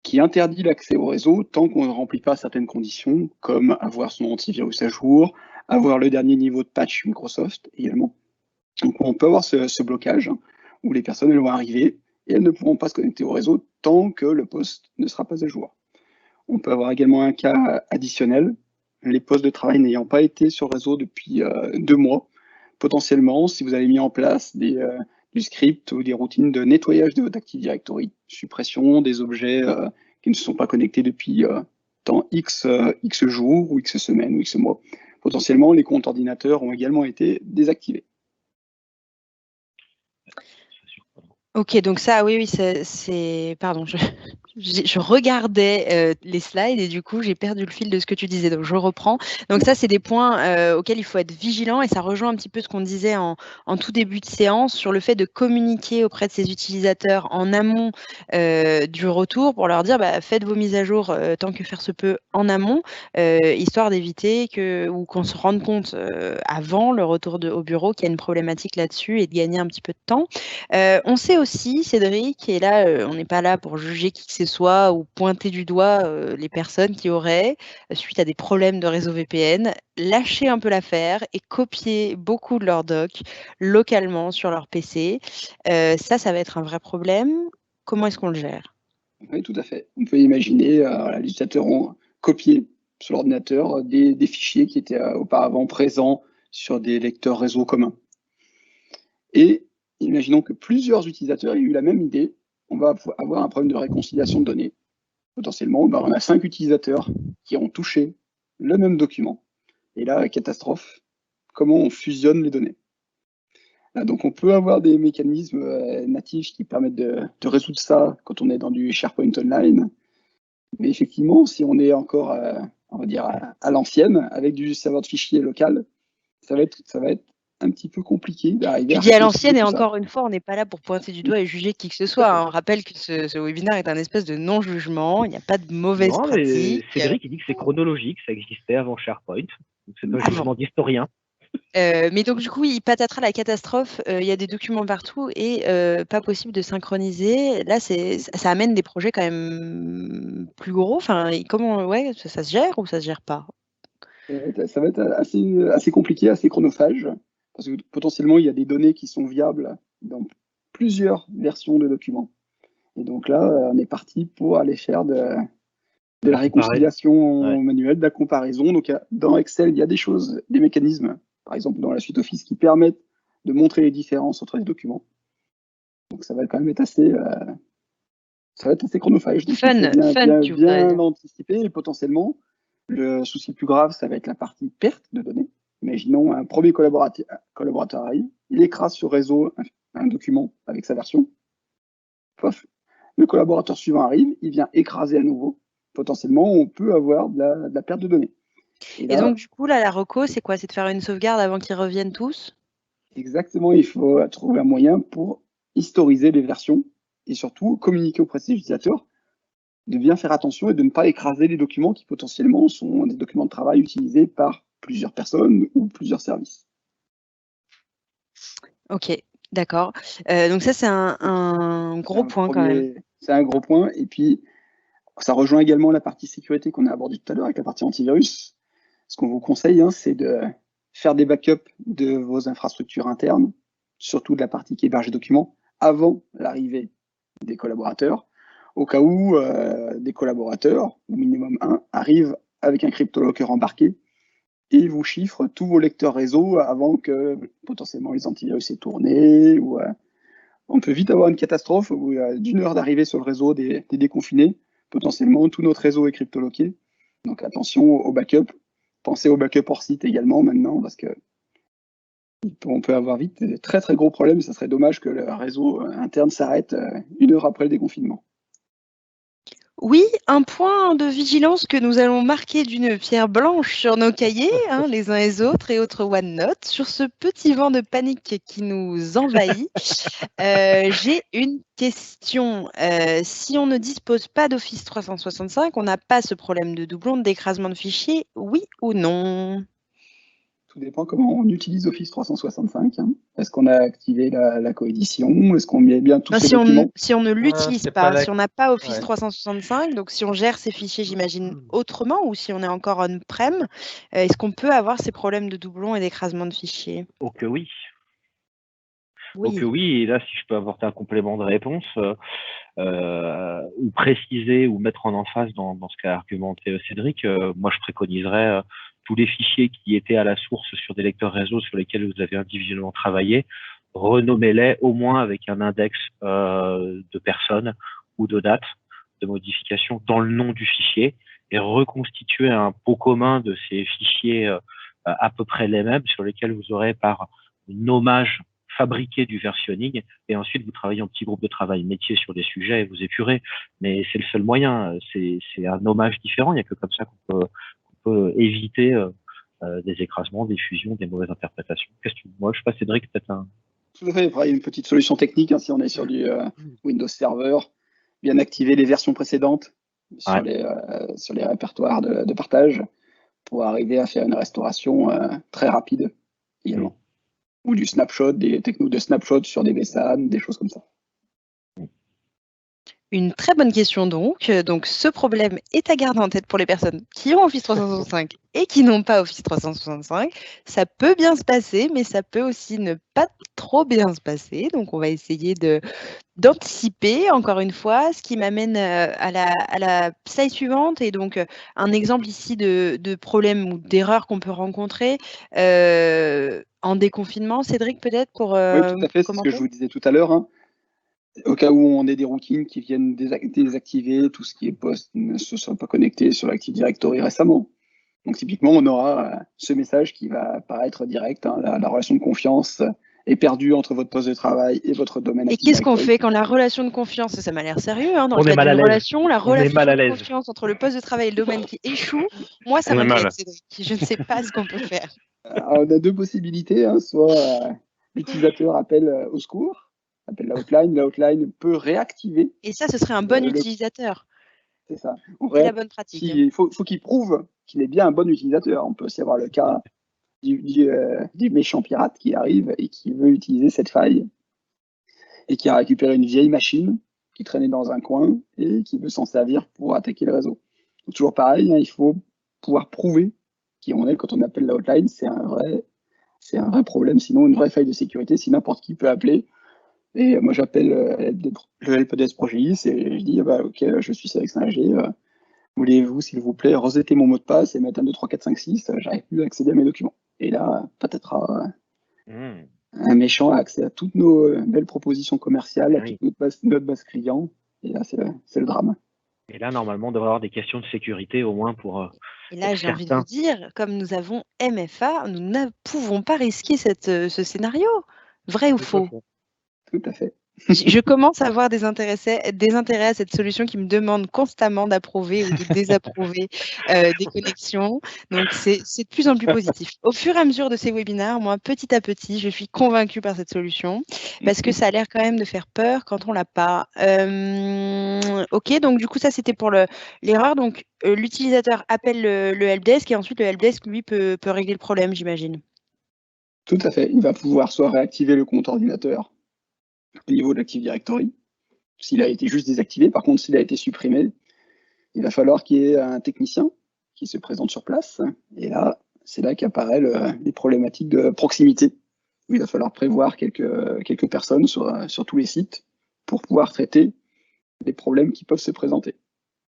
S2: qui interdit l'accès au réseau tant qu'on ne remplit pas certaines conditions, comme avoir son antivirus à jour, avoir le dernier niveau de patch Microsoft également. Donc on peut avoir ce blocage où les personnes elles vont arriver et elles ne pourront pas se connecter au réseau tant que le poste ne sera pas à jour. On peut avoir également un cas additionnel, les postes de travail n'ayant pas été sur le réseau depuis 2 mois. Potentiellement, si vous avez mis en place du script ou des routines de nettoyage de votre Active Directory, suppression des objets qui ne se sont pas connectés depuis temps X jours ou X semaines ou X mois, potentiellement les comptes ordinateurs ont également été désactivés.
S1: Ok, donc ça, oui, c'est... Pardon, je regardais les slides et du coup, j'ai perdu le fil de ce que tu disais, donc je reprends. Donc ça, c'est des points auxquels il faut être vigilant et ça rejoint un petit peu ce qu'on disait en tout début de séance sur le fait de communiquer auprès de ces utilisateurs en amont du retour pour leur dire faites vos mises à jour tant que faire se peut en amont, histoire d'éviter qu'on se rende compte avant le retour au bureau qu'il y a une problématique là-dessus et de gagner un petit peu de temps. On sait aussi, Cédric, et là, on n'est pas là pour juger qui que ce soit ou pointer du doigt les personnes qui auraient, suite à des problèmes de réseau VPN, lâché un peu l'affaire et copié beaucoup de leurs docs localement sur leur PC. Ça va être un vrai problème. Comment est-ce qu'on le gère?
S2: Oui, tout à fait. On peut imaginer, les utilisateurs ont copié sur l'ordinateur des fichiers qui étaient auparavant présents sur des lecteurs réseau communs. Et imaginons que plusieurs utilisateurs aient eu la même idée, on va avoir un problème de réconciliation de données. Potentiellement, on a 5 utilisateurs qui ont touché le même document. Et là, catastrophe, comment on fusionne les données? Donc on peut avoir des mécanismes natifs qui permettent de résoudre ça quand on est dans du SharePoint Online. Mais effectivement, si on est encore, on va dire, à l'ancienne, avec du serveur de fichiers local, ça va être un petit peu compliqué d'arriver
S1: à... Tu dis à l'ancienne et encore une fois, on n'est pas là pour pointer du doigt et juger qui que ce soit. Hein. On rappelle que ce webinaire est un espèce de non-jugement, il n'y a pas de mauvaise pratique.
S3: Cédric, il dit que c'est chronologique, ça existait avant SharePoint. C'est un jugement d'historien.
S1: Mais donc du coup, il patatera la catastrophe, il y a des documents partout et pas possible de synchroniser. Là, ça amène des projets quand même plus gros. Enfin, comment, ça se gère ou ça se gère pas?
S2: Ça va être assez compliqué, assez chronophage, parce que potentiellement, il y a des données qui sont viables dans plusieurs versions de documents. Et donc là, on est parti pour aller faire de la réconciliation manuelle, de la comparaison. Donc dans Excel, il y a des mécanismes, par exemple dans la suite Office, qui permettent de montrer les différences entre les documents. Donc ça va quand même être assez chronophage. Donc
S1: Fun,
S2: bien l'anticiper et potentiellement, le souci le plus grave, ça va être la partie perte de données. Imaginons un premier collaborateur arrive, il écrase sur réseau un document avec sa version. Pof, le collaborateur suivant arrive, il vient écraser à nouveau. Potentiellement, on peut avoir de la perte de données.
S1: Et donc, du coup, là, la reco, c'est quoi? C'est de faire une sauvegarde avant qu'ils reviennent tous?
S2: Exactement, il faut trouver un moyen pour historiser les versions et surtout communiquer auprès des utilisateurs de bien faire attention et de ne pas écraser les documents qui potentiellement sont des documents de travail utilisés par plusieurs personnes ou plusieurs services.
S1: Ok, d'accord. Donc ça, c'est un gros point quand même.
S2: C'est un gros point. Et puis, ça rejoint également la partie sécurité qu'on a abordée tout à l'heure avec la partie antivirus. Ce qu'on vous conseille, c'est de faire des backups de vos infrastructures internes, surtout de la partie qui héberge les documents, avant l'arrivée des collaborateurs, au cas où des collaborateurs, au minimum un, arrivent avec un cryptolocker embarqué et vous chiffrent tous vos lecteurs réseau avant que potentiellement les antivirus aient tourné. Ou, on peut vite avoir une catastrophe où d'une heure d'arrivée sur le réseau des déconfinés, potentiellement tout notre réseau est cryptoloqué. Donc attention au backup. Pensez au backup hors site également maintenant, parce que on peut avoir vite de très très gros problèmes. Ça serait dommage que le réseau interne s'arrête une heure après le déconfinement.
S1: Oui, un point de vigilance que nous allons marquer d'une pierre blanche sur nos cahiers, les uns et les autres, et autres OneNote, sur ce petit vent de panique qui nous envahit. J'ai une question. Si on ne dispose pas d'Office 365, on n'a pas ce problème de doublon, d'écrasement de fichiers, oui ou non?
S2: Tout dépend comment on utilise Office 365. Est-ce qu'on a activé la coédition? Est-ce qu'on met bien tous ces documents?
S1: Si on ne l'utilise pas, si on n'a pas Office 365, donc si on gère ces fichiers, j'imagine, autrement, ou si on est encore on-prem, est-ce qu'on peut avoir ces problèmes de doublon et d'écrasement de fichiers?
S3: Oh que oui. Donc
S1: Oui.
S3: oui, et là, si je peux apporter un complément de réponse, ou préciser ou mettre en emphase dans ce qu'a argumenté Cédric, moi je préconiserais tous les fichiers qui étaient à la source sur des lecteurs réseau sur lesquels vous avez individuellement travaillé, renommez-les au moins avec un index de personnes ou de dates de modification dans le nom du fichier et reconstituer un pot commun de ces fichiers à peu près les mêmes sur lesquels vous aurez par nommage fabriqué du versionning et ensuite vous travaillez en petit groupe de travail métier sur des sujets et vous épurez. Mais c'est le seul moyen, c'est un nommage différent, il n'y a que comme ça qu'on peut éviter des écrasements, des fusions, des mauvaises interprétations. Qu'est-ce que moi je sais pas Cédric, peut-être un...
S2: Tout à fait. Après, il y a une petite solution technique, hein, si on est sur du Windows Server, bien activer les versions précédentes sur, sur les répertoires de partage pour arriver à faire une restauration très rapide également. Ou du snapshot, des technos de snapshot sur des VSAN, des choses comme ça.
S1: Une très bonne question donc. Donc ce problème est à garder en tête pour les personnes qui ont Office 365 et qui n'ont pas Office 365. Ça peut bien se passer, mais ça peut aussi ne pas trop bien se passer. Donc on va essayer d'anticiper, encore une fois, ce qui m'amène à la slide suivante. Et donc un exemple ici de problème ou d'erreur qu'on peut rencontrer en déconfinement. Cédric, peut-être pour
S2: oui, tout à fait, c'est ce que je vous disais tout à l'heure. Hein. Au cas où on ait des routines qui viennent désactiver tout ce qui est post ne se soit pas connecté sur l'Active Directory récemment. Donc typiquement, on aura ce message qui va apparaître direct. Hein, la relation de confiance est perdue entre votre poste de travail et votre domaine.
S1: Et qu'est-ce qu'on fait quand la relation de confiance, ça m'a l'air sérieux, hein, dans
S3: on
S1: le cadre d'une
S3: relation,
S1: la relation de confiance entre le poste de travail et le domaine qui échoue, moi ça m'inquiète, Cédric. Je ne sais pas ce qu'on peut faire.
S2: Alors, on a deux possibilités, hein, soit l'utilisateur appelle au secours, appelle la hotline peut réactiver.
S1: Et ça, ce serait un bon utilisateur.
S2: C'est ça.
S1: C'est la bonne pratique.
S2: Il faut qu'il prouve qu'il est bien un bon utilisateur. On peut aussi avoir le cas du méchant pirate qui arrive et qui veut utiliser cette faille et qui a récupéré une vieille machine qui traînait dans un coin et qui veut s'en servir pour attaquer le réseau. Donc, toujours pareil, hein, il faut pouvoir prouver qui on est quand on appelle la hotline. C'est un vrai problème, sinon une vraie faille de sécurité, si n'importe qui peut appeler. Et moi, j'appelle le helpdesk Progis et je dis, ok, je suis Cédric Singer, voulez-vous, s'il vous plaît, resetter mon mot de passe et mettre 1, 2, 3, 4, 5, 6, j'arrive plus à accéder à mes documents. Et là, patatras, un méchant a accès à toutes nos belles propositions commerciales, à toute notre base client, et là, c'est le drame.
S3: Et là, normalement, on devrait avoir des questions de sécurité au moins pour...
S1: et là, j'ai envie de vous dire, comme nous avons MFA, nous ne pouvons pas risquer ce scénario. Vrai ou faux?
S2: Tout à fait.
S1: Je commence à avoir des intérêts à cette solution qui me demande constamment d'approuver ou de désapprouver des connexions. Donc, c'est de plus en plus positif. Au fur et à mesure de ces webinaires, moi, petit à petit, je suis convaincue par cette solution parce que ça a l'air quand même de faire peur quand on l'a pas. Ok, donc du coup, ça, c'était pour l'erreur. Donc, l'utilisateur appelle le helpdesk et ensuite, le helpdesk, lui, peut régler le problème, j'imagine.
S2: Tout à fait. Il va pouvoir soit réactiver le compte ordinateur au niveau de l'Active Directory, s'il a été juste désactivé. Par contre, s'il a été supprimé, il va falloir qu'il y ait un technicien qui se présente sur place. Et là, c'est là qu'apparaissent les problématiques de proximité. Il va falloir prévoir quelques personnes sur tous les sites pour pouvoir traiter les problèmes qui peuvent se présenter,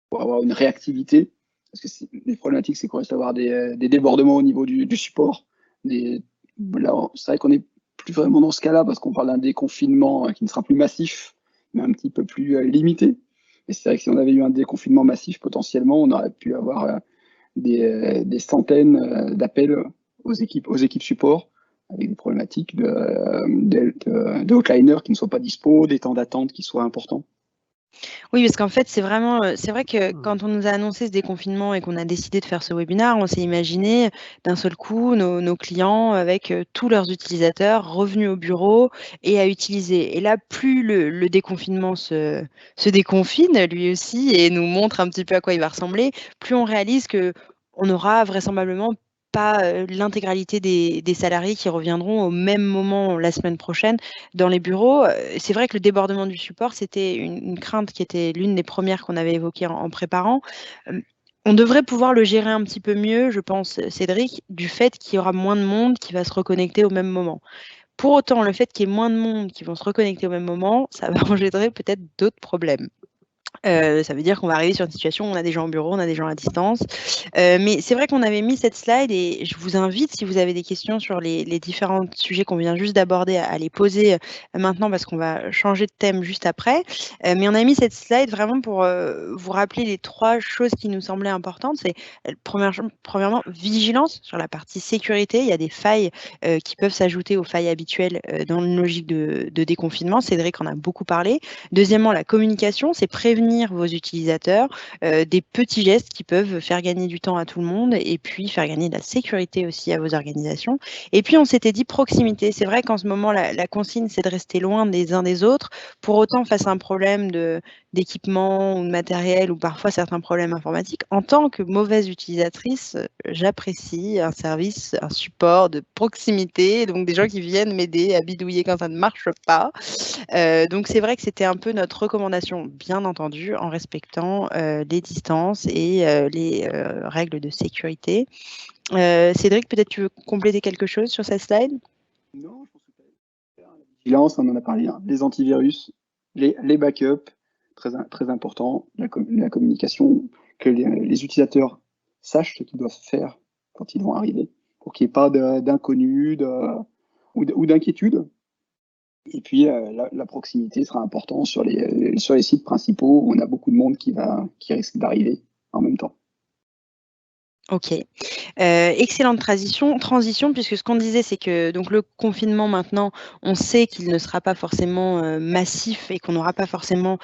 S2: pour avoir une réactivité. Parce que les problématiques, c'est qu'on risque d'avoir des débordements au niveau du support. Là, c'est vrai qu'on n'est plus vraiment dans ce cas-là parce qu'on parle d'un déconfinement qui ne sera plus massif, mais un petit peu plus limité. Et c'est vrai que si on avait eu un déconfinement massif, potentiellement, on aurait pu avoir des centaines d'appels aux équipes support avec des problématiques de hotliners qui ne soient pas dispo, des temps d'attente qui soient importants.
S1: Oui, parce qu'en fait, c'est vrai que quand on nous a annoncé ce déconfinement et qu'on a décidé de faire ce webinaire, on s'est imaginé d'un seul coup nos clients avec tous leurs utilisateurs revenus au bureau et à utiliser. Et là, plus le déconfinement se déconfine lui aussi et nous montre un petit peu à quoi il va ressembler, plus on réalise que on aura vraisemblablement pas l'intégralité des salariés qui reviendront au même moment la semaine prochaine dans les bureaux. C'est vrai que le débordement du support, c'était une crainte qui était l'une des premières qu'on avait évoquées en préparant. On devrait pouvoir le gérer un petit peu mieux, je pense, Cédric, du fait qu'il y aura moins de monde qui va se reconnecter au même moment. Pour autant, le fait qu'il y ait moins de monde qui vont se reconnecter au même moment, ça va engendrer peut-être d'autres problèmes. Ça veut dire qu'on va arriver sur une situation où on a des gens au bureau, on a des gens à distance. Mais c'est vrai qu'on avait mis cette slide et je vous invite, si vous avez des questions sur les différents sujets qu'on vient juste d'aborder, à les poser maintenant parce qu'on va changer de thème juste après. Mais on a mis cette slide vraiment pour vous rappeler les 3 choses qui nous semblaient importantes. C'est premièrement, vigilance sur la partie sécurité. Il y a des failles qui peuvent s'ajouter aux failles habituelles dans une logique de déconfinement. Cédric en a beaucoup parlé. Deuxièmement, la communication, c'est prévenir vos utilisateurs des petits gestes qui peuvent faire gagner du temps à tout le monde et puis faire gagner de la sécurité aussi à vos organisations. Et puis, on s'était dit proximité. C'est vrai qu'en ce moment, la consigne, c'est de rester loin des uns des autres. Pour autant, face à un problème d'équipement ou de matériel ou parfois certains problèmes informatiques, en tant que mauvaise utilisatrice, j'apprécie un service, un support de proximité, donc des gens qui viennent m'aider à bidouiller quand ça ne marche pas. Donc c'est vrai que c'était un peu notre recommandation, bien entendu, en respectant les distances et les règles de sécurité. Cédric, peut-être tu veux compléter quelque chose sur cette slide?
S2: Non, je pense que la vigilance, on en a parlé, hein. Les antivirus, les backups, très important, la communication, que les utilisateurs sachent ce qu'ils doivent faire quand ils vont arriver, pour qu'il n'y ait pas d'inconnus ou d'inquiétudes. Et puis la proximité sera importante sur les sites principaux où on a beaucoup de monde qui risque d'arriver en même temps.
S1: Ok, excellente transition, puisque ce qu'on disait, c'est que donc le confinement maintenant, on sait qu'il ne sera pas forcément massif et qu'on n'aura pas forcément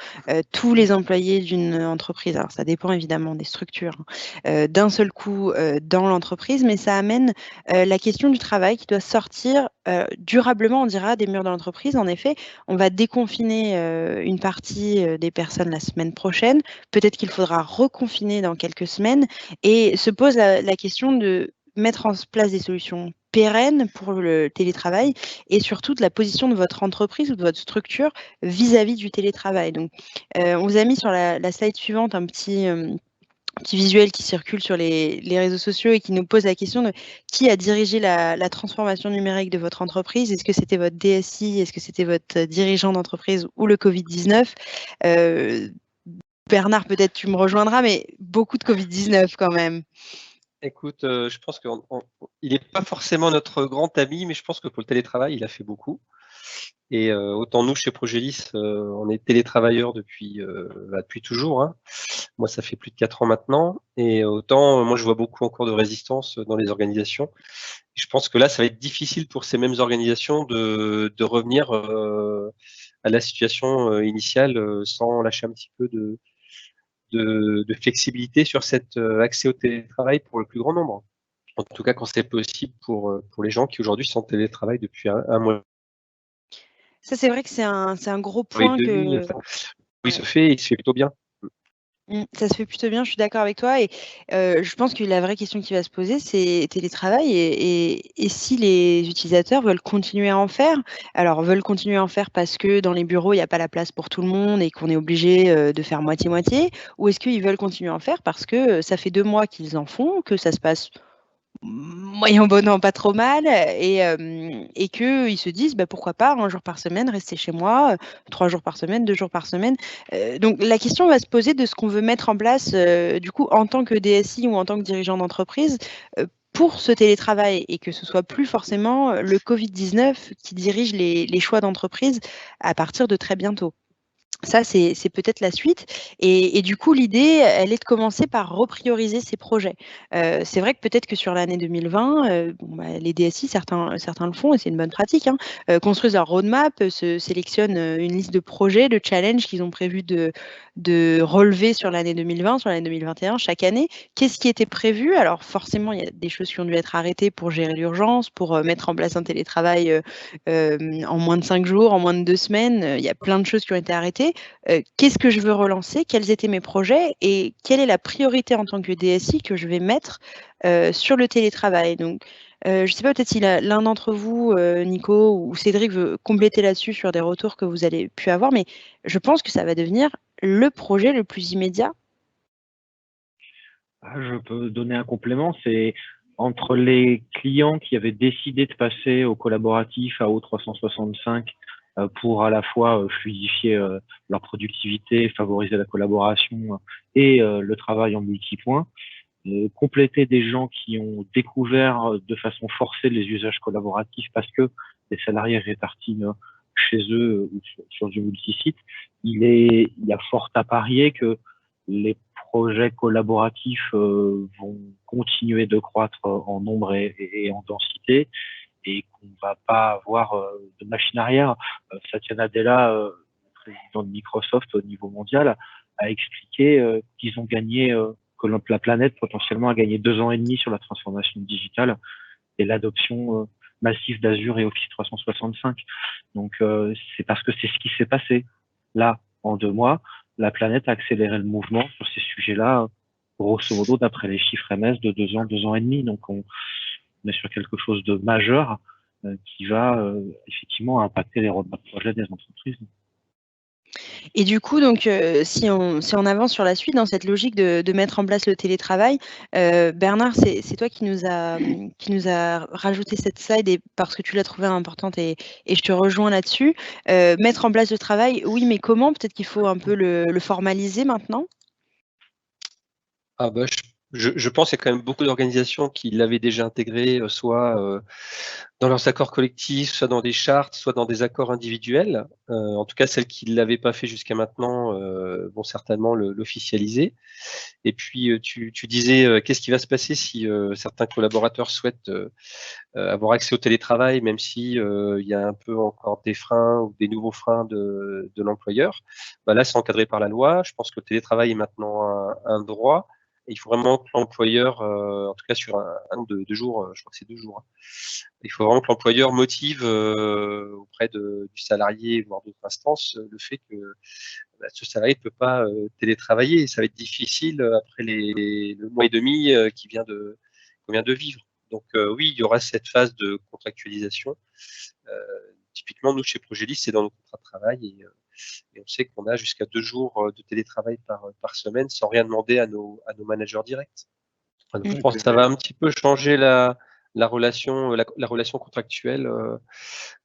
S1: tous les employés d'une entreprise. Alors ça dépend évidemment des structures, d'un seul coup dans l'entreprise, mais ça amène la question du travail qui doit sortir durablement, on dira, des murs de l'entreprise. En effet, on va déconfiner une partie des personnes la semaine prochaine. Peut-être qu'il faudra reconfiner dans quelques semaines et se pose la question de mettre en place des solutions pérennes pour le télétravail et surtout de la position de votre entreprise ou de votre structure vis-à-vis du télétravail. Donc, on vous a mis sur la slide suivante un petit visuel qui circule sur les réseaux sociaux et qui nous pose la question de qui a dirigé la transformation numérique de votre entreprise. Est-ce que c'était votre DSI? Est-ce que c'était votre dirigeant d'entreprise ou le Covid-19? Bernard, peut-être tu me rejoindras, mais beaucoup de Covid-19 quand même.
S5: Écoute, je pense qu'il n'est pas forcément notre grand ami, mais je pense que pour le télétravail, il a fait beaucoup. Et autant nous, chez Progélis, on est télétravailleurs depuis toujours, hein. Moi, ça fait plus de 4 ans maintenant. Et autant, moi, je vois beaucoup encore de résistance dans les organisations. Et je pense que là, ça va être difficile pour ces mêmes organisations de revenir à la situation initiale sans lâcher un petit peu de flexibilité sur cet accès au télétravail pour le plus grand nombre. En tout cas, quand c'est possible pour les gens qui aujourd'hui sont en télétravail depuis un mois.
S1: Ça, c'est vrai que c'est un gros point que...
S5: Il se fait plutôt bien.
S1: Ça se fait plutôt bien, je suis d'accord avec toi. Et je pense que la vraie question qui va se poser, c'est télétravail et si les utilisateurs veulent continuer à en faire. Alors, veulent continuer à en faire parce que dans les bureaux, il n'y a pas la place pour tout le monde et qu'on est obligé de faire moitié-moitié, ou est-ce qu'ils veulent continuer à en faire parce que ça fait 2 mois qu'ils en font, que ça se passe moyen bon, pas trop mal, et qu'ils se disent pourquoi pas 1 jour par semaine rester chez moi, 3 jours par semaine, 2 jours par semaine. Donc la question va se poser de ce qu'on veut mettre en place du coup en tant que DSI ou en tant que dirigeant d'entreprise pour ce télétravail et que ce soit plus forcément le Covid-19 qui dirige les choix d'entreprise à partir de très bientôt. Ça, c'est peut-être la suite. Et du coup, l'idée, elle est de commencer par reprioriser ces projets. C'est vrai que peut-être que sur l'année 2020, les DSI, certains le font et c'est une bonne pratique, hein, construisent leur roadmap, se sélectionnent une liste de projets, de challenges qu'ils ont prévu de relever sur l'année 2020, sur l'année 2021, chaque année. Qu'est-ce qui était prévu? Alors forcément, il y a des choses qui ont dû être arrêtées pour gérer l'urgence, pour mettre en place un télétravail en moins de 5 jours, en moins de 2 semaines. Il y a plein de choses qui ont été arrêtées. Qu'est-ce que je veux relancer? Quels étaient mes projets? Et quelle est la priorité en tant que DSI que je vais mettre sur le télétravail? Donc, je ne sais pas, peut-être si l'un d'entre vous, Nico ou Cédric, veut compléter là-dessus sur des retours que vous avez pu avoir, mais je pense que ça va devenir le projet le plus immédiat.
S3: Je peux donner un complément. C'est entre les clients qui avaient décidé de passer au collaboratif à O365 pour à la fois fluidifier leur productivité, favoriser la collaboration et le travail en multipoint, compléter des gens qui ont découvert de façon forcée les usages collaboratifs parce que les salariés répartis chez eux ou sur du multisite, il y a fort à parier que les projets collaboratifs vont continuer de croître en nombre et en densité et qu'on va pas avoir de machine arrière. Satya Nadella, président de Microsoft au niveau mondial, a expliqué qu'ils ont gagné, que la planète potentiellement a gagné 2 ans et demi sur la transformation digitale et l'adoption massive d'Azure et Office 365. Donc c'est parce que c'est ce qui s'est passé. Là, en 2 mois, la planète a accéléré le mouvement sur ces sujets-là, grosso modo, d'après les chiffres MS, de 2 ans et demi. Donc on est sur quelque chose de majeur qui va effectivement impacter les roadmaps projets des entreprises.
S1: Et du coup, donc, si on avance sur la suite dans cette logique de mettre en place le télétravail, Bernard, c'est toi qui nous a rajouté cette slide et parce que tu l'as trouvée importante et je te rejoins là-dessus. Mettre en place le travail, oui, mais comment? Peut-être qu'il faut un peu le formaliser maintenant?
S5: Ah bah, je pense qu'il y a quand même beaucoup d'organisations qui l'avaient déjà intégré, soit dans leurs accords collectifs, soit dans des chartes, soit dans des accords individuels. En tout cas, celles qui ne l'avaient pas fait jusqu'à maintenant vont certainement l'officialiser. Et puis, tu disais, qu'est-ce qui va se passer si certains collaborateurs souhaitent avoir accès au télétravail, même si il y a un peu encore des freins ou des nouveaux freins de l'employeur. Bah là, c'est encadré par la loi. Je pense que le télétravail est maintenant un droit. Et il faut vraiment que l'employeur, en tout cas sur un ou 2 jours, je crois que c'est 2 jours, hein. Il faut vraiment que l'employeur motive auprès du salarié, voire d'autres instances, le fait que ce salarié ne peut pas télétravailler. Ça va être difficile après le mois et demi qu'on vient de vivre. Donc oui, il y aura cette phase de contractualisation. Typiquement, nous, chez Progélis, c'est dans nos contrats de travail et on sait qu'on a jusqu'à 2 jours de télétravail par semaine sans rien demander à nos managers directs. Donc, je pense que ça va un petit peu changer la relation contractuelle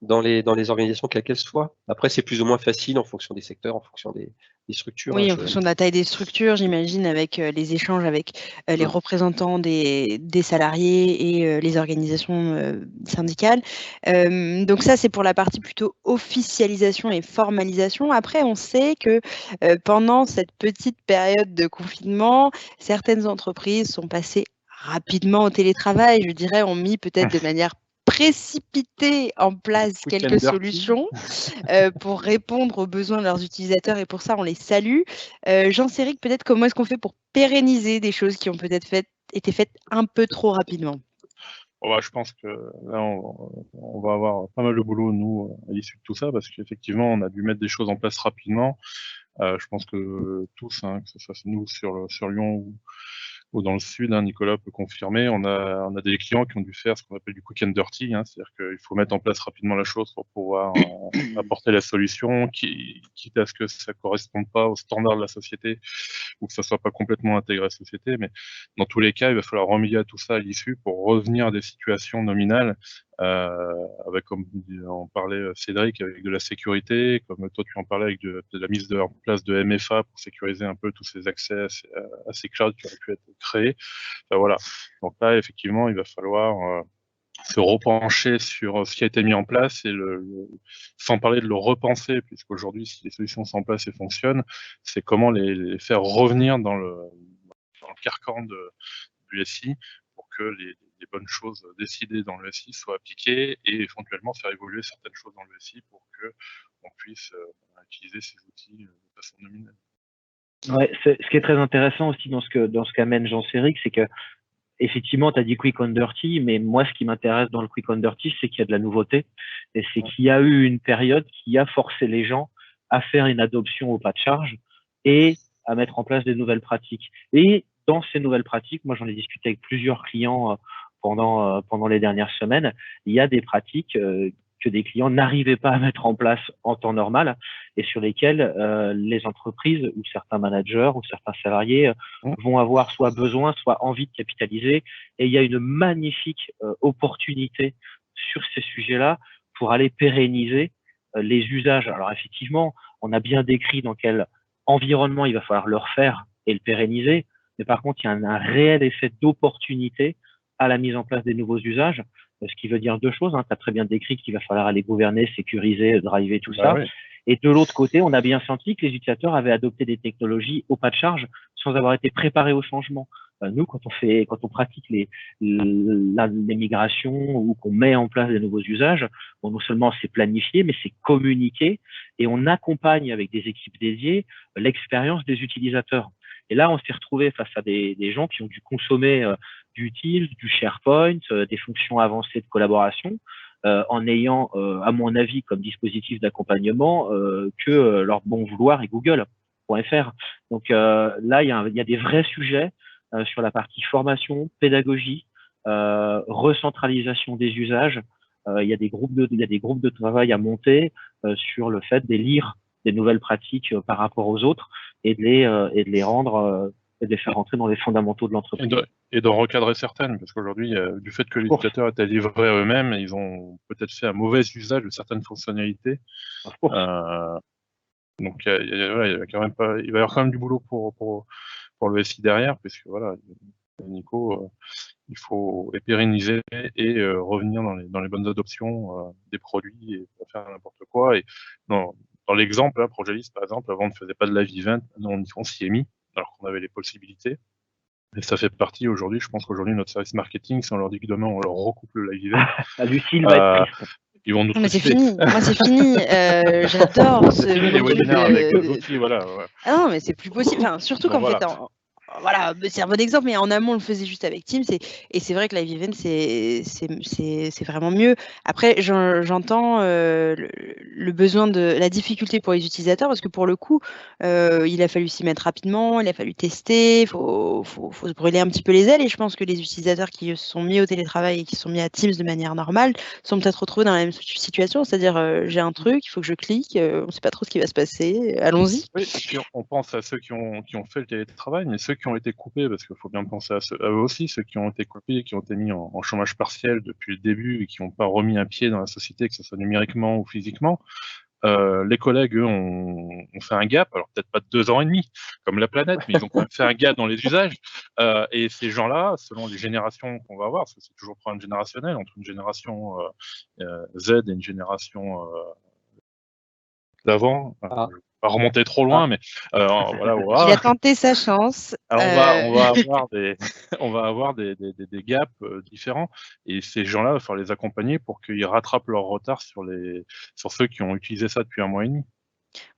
S5: dans les organisations quelles qu'elles soient. Après, c'est plus ou moins facile en fonction des secteurs, en fonction des structures.
S1: Oui, en fonction de la taille des structures, j'imagine, avec les échanges avec les représentants des salariés et les organisations syndicales. Donc ça, c'est pour la partie plutôt officialisation et formalisation. Après, on sait que pendant cette petite période de confinement, certaines entreprises sont passées rapidement au télétravail, je dirais, ont mis peut-être de manière précipiter en place quelques solutions pour répondre aux besoins de leurs utilisateurs et pour ça, on les salue. Jean-Céric, peut-être comment est-ce qu'on fait pour pérenniser des choses qui ont peut-être été faites un peu trop rapidement?
S4: Bon, bah, je pense que là, on va avoir pas mal de boulot, nous, à l'issue de tout ça, parce qu'effectivement, on a dû mettre des choses en place rapidement. Je pense que tous, hein, que ce soit nous sur Lyon ou dans le sud, hein, Nicolas peut confirmer, on a des clients qui ont dû faire ce qu'on appelle du quick and dirty, hein, c'est-à-dire qu'il faut mettre en place rapidement la chose pour pouvoir apporter la solution, quitte à ce que ça corresponde pas aux standards de la société ou que ça soit pas complètement intégré à la société, mais dans tous les cas, il va falloir remédier à tout ça à l'issue pour revenir à des situations nominales, avec, comme en parlait Cédric, avec de la sécurité, comme toi tu en parlais avec de la mise en place de MFA pour sécuriser un peu tous ces accès à ces clouds qui auraient pu être créés. Enfin, voilà. Donc là, effectivement, il va falloir se repencher sur ce qui a été mis en place et sans parler de le repenser, puisqu'aujourd'hui, si les solutions sont en place et fonctionnent, c'est comment les faire revenir dans le carcan du SI pour que les bonnes choses décidées dans le SI soient appliquées et éventuellement faire évoluer certaines choses dans le SI pour qu'on puisse utiliser ces outils de façon nominale.
S3: Ouais, ce qui est très intéressant aussi dans ce qu'amène Jean-Céric, c'est que effectivement, tu as dit quick and dirty, mais moi, ce qui m'intéresse dans le quick and dirty, c'est qu'il y a de la nouveauté et c'est qu'il y a eu une période qui a forcé les gens à faire une adoption au pas de charge et à mettre en place des nouvelles pratiques. Et dans ces nouvelles pratiques, moi, j'en ai discuté avec plusieurs clients pendant les dernières semaines, il y a des pratiques que des clients n'arrivaient pas à mettre en place en temps normal et sur lesquels les entreprises ou certains managers ou certains salariés vont avoir soit besoin, soit envie de capitaliser. Et il y a une magnifique opportunité sur ces sujets-là pour aller pérenniser les usages. Alors effectivement, on a bien décrit dans quel environnement il va falloir le refaire et le pérenniser, mais par contre, il y a un réel effet d'opportunité à la mise en place des nouveaux usages, ce qui veut dire deux choses. Hein. Tu as très bien décrit qu'il va falloir aller gouverner, sécuriser, driver, tout ça.
S4: Oui.
S3: Et de l'autre côté, on a bien senti que les utilisateurs avaient adopté des technologies au pas de charge sans avoir été préparés au changement. Nous, quand on pratique les migrations ou qu'on met en place des nouveaux usages, bon, non seulement c'est planifié, mais c'est communiqué et on accompagne avec des équipes dédiées l'expérience des utilisateurs. Et là, on s'est retrouvé face à des gens qui ont dû consommer du Teams, du SharePoint, des fonctions avancées de collaboration, en ayant, à mon avis, comme dispositif d'accompagnement que leur bon vouloir et Google.fr. Donc là, il y a des vrais sujets sur la partie formation, pédagogie, recentralisation des usages. Il y a des groupes de travail à monter sur le fait d'élire des nouvelles pratiques par rapport aux autres et de les rendre et de les faire rentrer dans les fondamentaux de l'entreprise.
S4: Et d'en recadrer certaines, parce qu'aujourd'hui, du fait que les utilisateurs étaient livrés à eux-mêmes, ils ont peut-être fait un mauvais usage de certaines fonctionnalités. Donc il va y avoir quand même du boulot pour le SI derrière, puisque voilà, Nico, il faut les pérenniser et revenir dans les bonnes adoptions des produits et pas faire n'importe quoi. Et dans l'exemple, Progelist par exemple, avant on ne faisait pas de live event, on s'y est mis, alors qu'on avait les possibilités. Et ça fait partie aujourd'hui, je pense qu'aujourd'hui notre service marketing, si on leur dit que demain on leur recoupe le live event,
S3: Lucille va être triste.
S4: Ils vont nous
S1: mais c'est fini. Moi, c'est fini. J'adore ce
S4: les webinaires avec les outils, voilà. Ouais.
S1: Ah non, mais c'est plus possible. Enfin, surtout
S4: bon,
S1: qu'en
S4: voilà.
S1: fait, voilà, c'est un bon exemple, mais en amont, on le faisait juste avec Teams. Et c'est vrai que Live Event, c'est vraiment mieux. Après, j'entends le besoin de la difficulté pour les utilisateurs, parce que pour le coup, il a fallu s'y mettre rapidement, il a fallu tester, il faut se brûler un petit peu les ailes. Et je pense que les utilisateurs qui se sont mis au télétravail et qui se sont mis à Teams de manière normale sont peut-être retrouvés dans la même situation. C'est-à-dire, j'ai un truc, il faut que je clique, on ne sait pas trop ce qui va se passer, allons-y.
S4: Oui, et puis on pense à ceux qui ont fait le télétravail, mais ceux qui ont été coupés, parce qu'il faut bien penser à eux aussi, ceux qui ont été coupés, qui ont été mis en chômage partiel depuis le début et qui n'ont pas remis un pied dans la société, que ce soit numériquement ou physiquement. Les collègues, eux, ont fait un gap, alors peut-être pas de 2 ans et demi, comme la planète, mais ils ont quand même fait un gap dans les usages. Et ces gens-là, selon les générations qu'on va avoir, parce que c'est toujours un problème générationnel, entre une génération Z et une génération d'avant, je vais pas remonter trop loin, mais voilà.
S1: Il a tenté sa chance.
S4: Alors on va avoir des gaps différents, et ces gens-là, il va falloir les accompagner pour qu'ils rattrapent leur retard sur ceux qui ont utilisé ça depuis 1 mois et demi.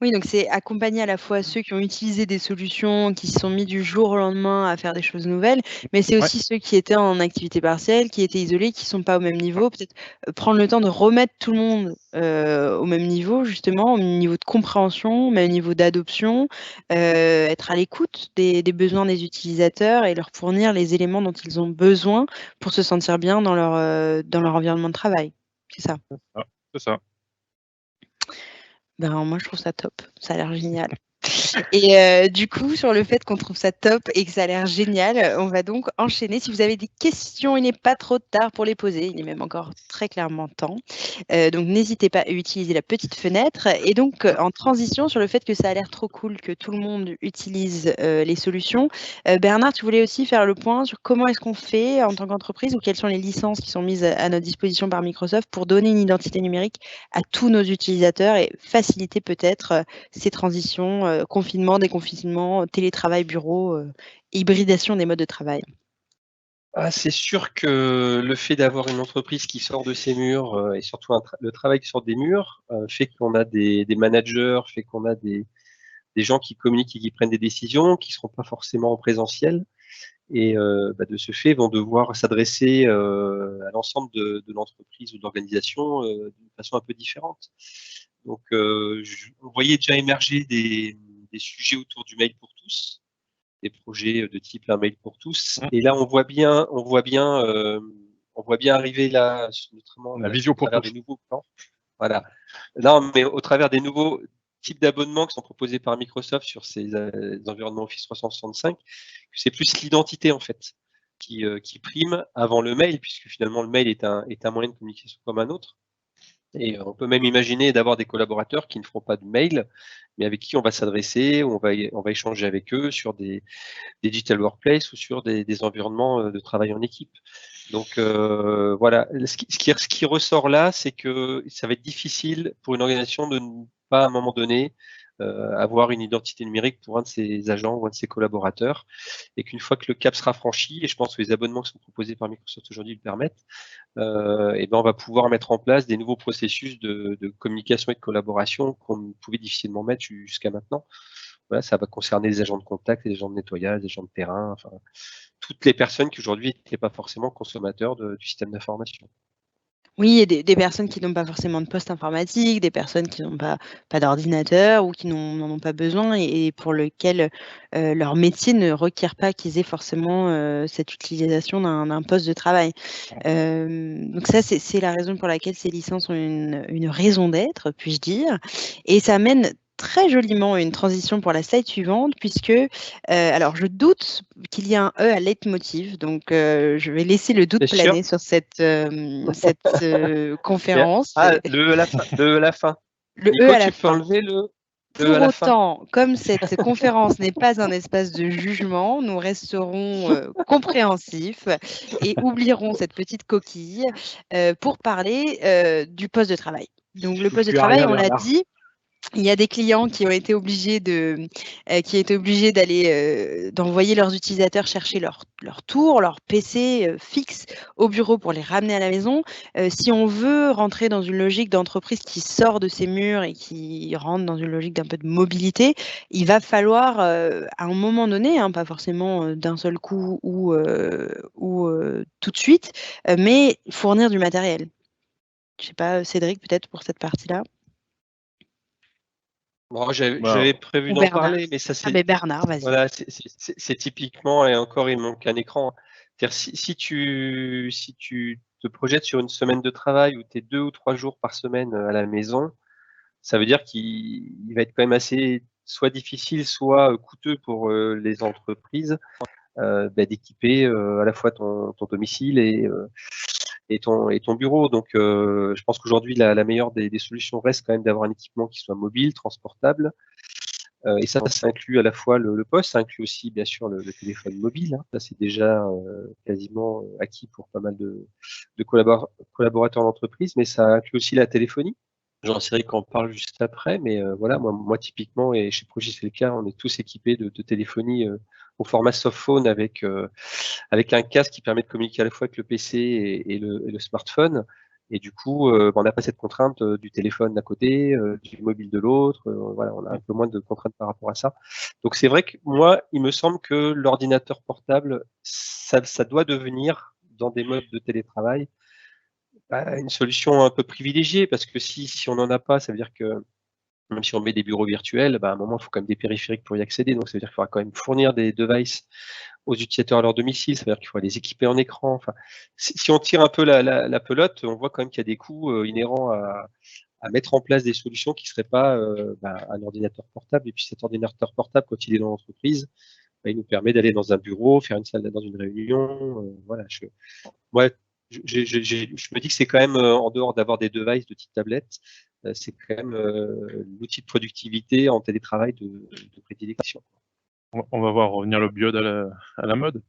S1: Oui, donc c'est accompagner à la fois ceux qui ont utilisé des solutions, qui se sont mis du jour au lendemain à faire des choses nouvelles, mais c'est aussi ceux qui étaient en activité partielle, qui étaient isolés, qui ne sont pas au même niveau. Peut-être prendre le temps de remettre tout le monde au même niveau, justement, au même niveau de compréhension, au même niveau d'adoption, être à l'écoute des besoins des utilisateurs et leur fournir les éléments dont ils ont besoin pour se sentir bien dans leur environnement de travail. C'est ça.
S4: C'est ça.
S1: Ben, moi, je trouve ça top. Ça a l'air génial. Et du coup, sur le fait qu'on trouve ça top et que ça a l'air génial, on va donc enchaîner. Si vous avez des questions, il n'est pas trop tard pour les poser. Il est même encore très clairement temps. Donc, n'hésitez pas à utiliser la petite fenêtre. Et donc, en transition sur le fait que ça a l'air trop cool que tout le monde utilise les solutions, Bernard, tu voulais aussi faire le point sur comment est-ce qu'on fait en tant qu'entreprise ou quelles sont les licences qui sont mises à notre disposition par Microsoft pour donner une identité numérique à tous nos utilisateurs et faciliter peut-être ces transitions, confinement, déconfinement, télétravail, bureau, hybridation des modes de travail.
S5: C'est sûr que le fait d'avoir une entreprise qui sort de ses murs et surtout le travail qui sort des murs fait qu'on a des managers, fait qu'on a des gens qui communiquent et qui prennent des décisions qui ne seront pas forcément en présentiel et de ce fait vont devoir s'adresser à l'ensemble de l'entreprise ou de l'organisation d'une façon un peu différente. Donc, on voyait déjà émerger des sujets autour du mail pour tous, des projets de type un mail pour tous. Et là, on voit bien arriver là, notamment
S4: la visio pour tous.
S5: Des nouveaux plans. Voilà. Non, mais au travers des nouveaux types d'abonnements qui sont proposés par Microsoft sur ces environnements Office 365, c'est plus l'identité en fait qui prime avant le mail, puisque finalement le mail est un moyen de communication comme un autre. Et on peut même imaginer d'avoir des collaborateurs qui ne feront pas de mail, mais avec qui on va s'adresser, on va échanger avec eux sur des digital workplace ou sur des environnements de travail en équipe. Donc voilà, ce qui ressort là, c'est que ça va être difficile pour une organisation de ne pas à un moment donné avoir une identité numérique pour un de ses agents ou un de ses collaborateurs, et qu'une fois que le cap sera franchi, et je pense que les abonnements qui sont proposés par Microsoft aujourd'hui le permettent, et ben on va pouvoir mettre en place des nouveaux processus de communication et de collaboration qu'on pouvait difficilement mettre jusqu'à maintenant. Voilà, ça va concerner les agents de contact, les agents de nettoyage, les agents de terrain, enfin toutes les personnes qui aujourd'hui n'étaient pas forcément consommateurs du système d'information.
S1: Oui, et des personnes qui n'ont pas forcément de poste informatique, des personnes qui n'ont pas d'ordinateur ou qui n'en ont pas besoin et pour lequel leur métier ne requiert pas qu'ils aient forcément cette utilisation d'un poste de travail. Donc ça, c'est la raison pour laquelle ces licences ont une raison d'être, puis-je dire. Et ça amène très joliment une transition pour la slide suivante, puisque, alors je doute qu'il y ait un E à leitmotiv, donc je vais laisser le doute planer sur cette conférence.
S5: Ah, le E à la fin. Le E à la fin.
S1: Le
S5: Nico,
S1: E à la
S5: tu peux
S1: fin.
S5: enlever le
S1: Pour autant, comme cette conférence n'est pas un espace de jugement, nous resterons compréhensifs et oublierons cette petite coquille pour parler du poste de travail. Donc le poste de travail, on l'a dit, il y a des clients qui ont été obligés d'aller d'envoyer leurs utilisateurs chercher leur tour, leur PC fixe au bureau pour les ramener à la maison. Si on veut rentrer dans une logique d'entreprise qui sort de ses murs et qui rentre dans une logique d'un peu de mobilité, il va falloir à un moment donné, hein, pas forcément d'un seul coup ou tout de suite, mais fournir du matériel. Je ne sais pas, Cédric, peut-être pour cette partie-là.
S5: Bon, j'avais prévu d'en parler, mais ça c'est.
S1: mais Bernard, vas-y.
S5: Voilà, c'est typiquement, et encore il manque un écran. Si tu te projettes sur une semaine de travail où tu es 2 ou 3 jours par semaine à la maison, ça veut dire qu'il va être quand même assez soit difficile, soit coûteux pour les entreprises d'équiper à la fois ton domicile et ton bureau. Donc, je pense qu'aujourd'hui, la meilleure des solutions reste quand même d'avoir un équipement qui soit mobile, transportable. Et ça inclut à la fois le poste, ça inclut aussi, bien sûr, le téléphone mobile. Hein. Ça, c'est déjà quasiment acquis pour pas mal de collaborateurs d'entreprise, mais ça inclut aussi la téléphonie. Jean-Cyril en parle juste après, mais voilà, moi typiquement, et chez Projet c'est le cas, on est tous équipés de téléphonie au format softphone avec un casque qui permet de communiquer à la fois avec le PC et le smartphone. Et du coup, on n'a pas cette contrainte du téléphone d'un côté, du mobile de l'autre. Voilà, on a un peu moins de contraintes par rapport à ça. Donc c'est vrai que moi, il me semble que l'ordinateur portable, ça doit devenir, dans des modes de télétravail, une solution un peu privilégiée, parce que si on n'en a pas, ça veut dire que même si on met des bureaux virtuels, à un moment, il faut quand même des périphériques pour y accéder. Donc ça veut dire qu'il faudra quand même fournir des devices aux utilisateurs à leur domicile, ça veut dire qu'il faut les équiper en écran. Enfin, si on tire un peu la pelote, on voit quand même qu'il y a des coûts inhérents à mettre en place des solutions qui ne seraient pas un ordinateur portable. Et puis cet ordinateur portable, quand il est dans l'entreprise, il nous permet d'aller dans un bureau, faire une salle dans une réunion. Voilà, je me dis que c'est quand même, en dehors d'avoir des devices de type tablette, c'est quand même l'outil de productivité en télétravail de prédilection.
S4: On va voir revenir le biode à la mode.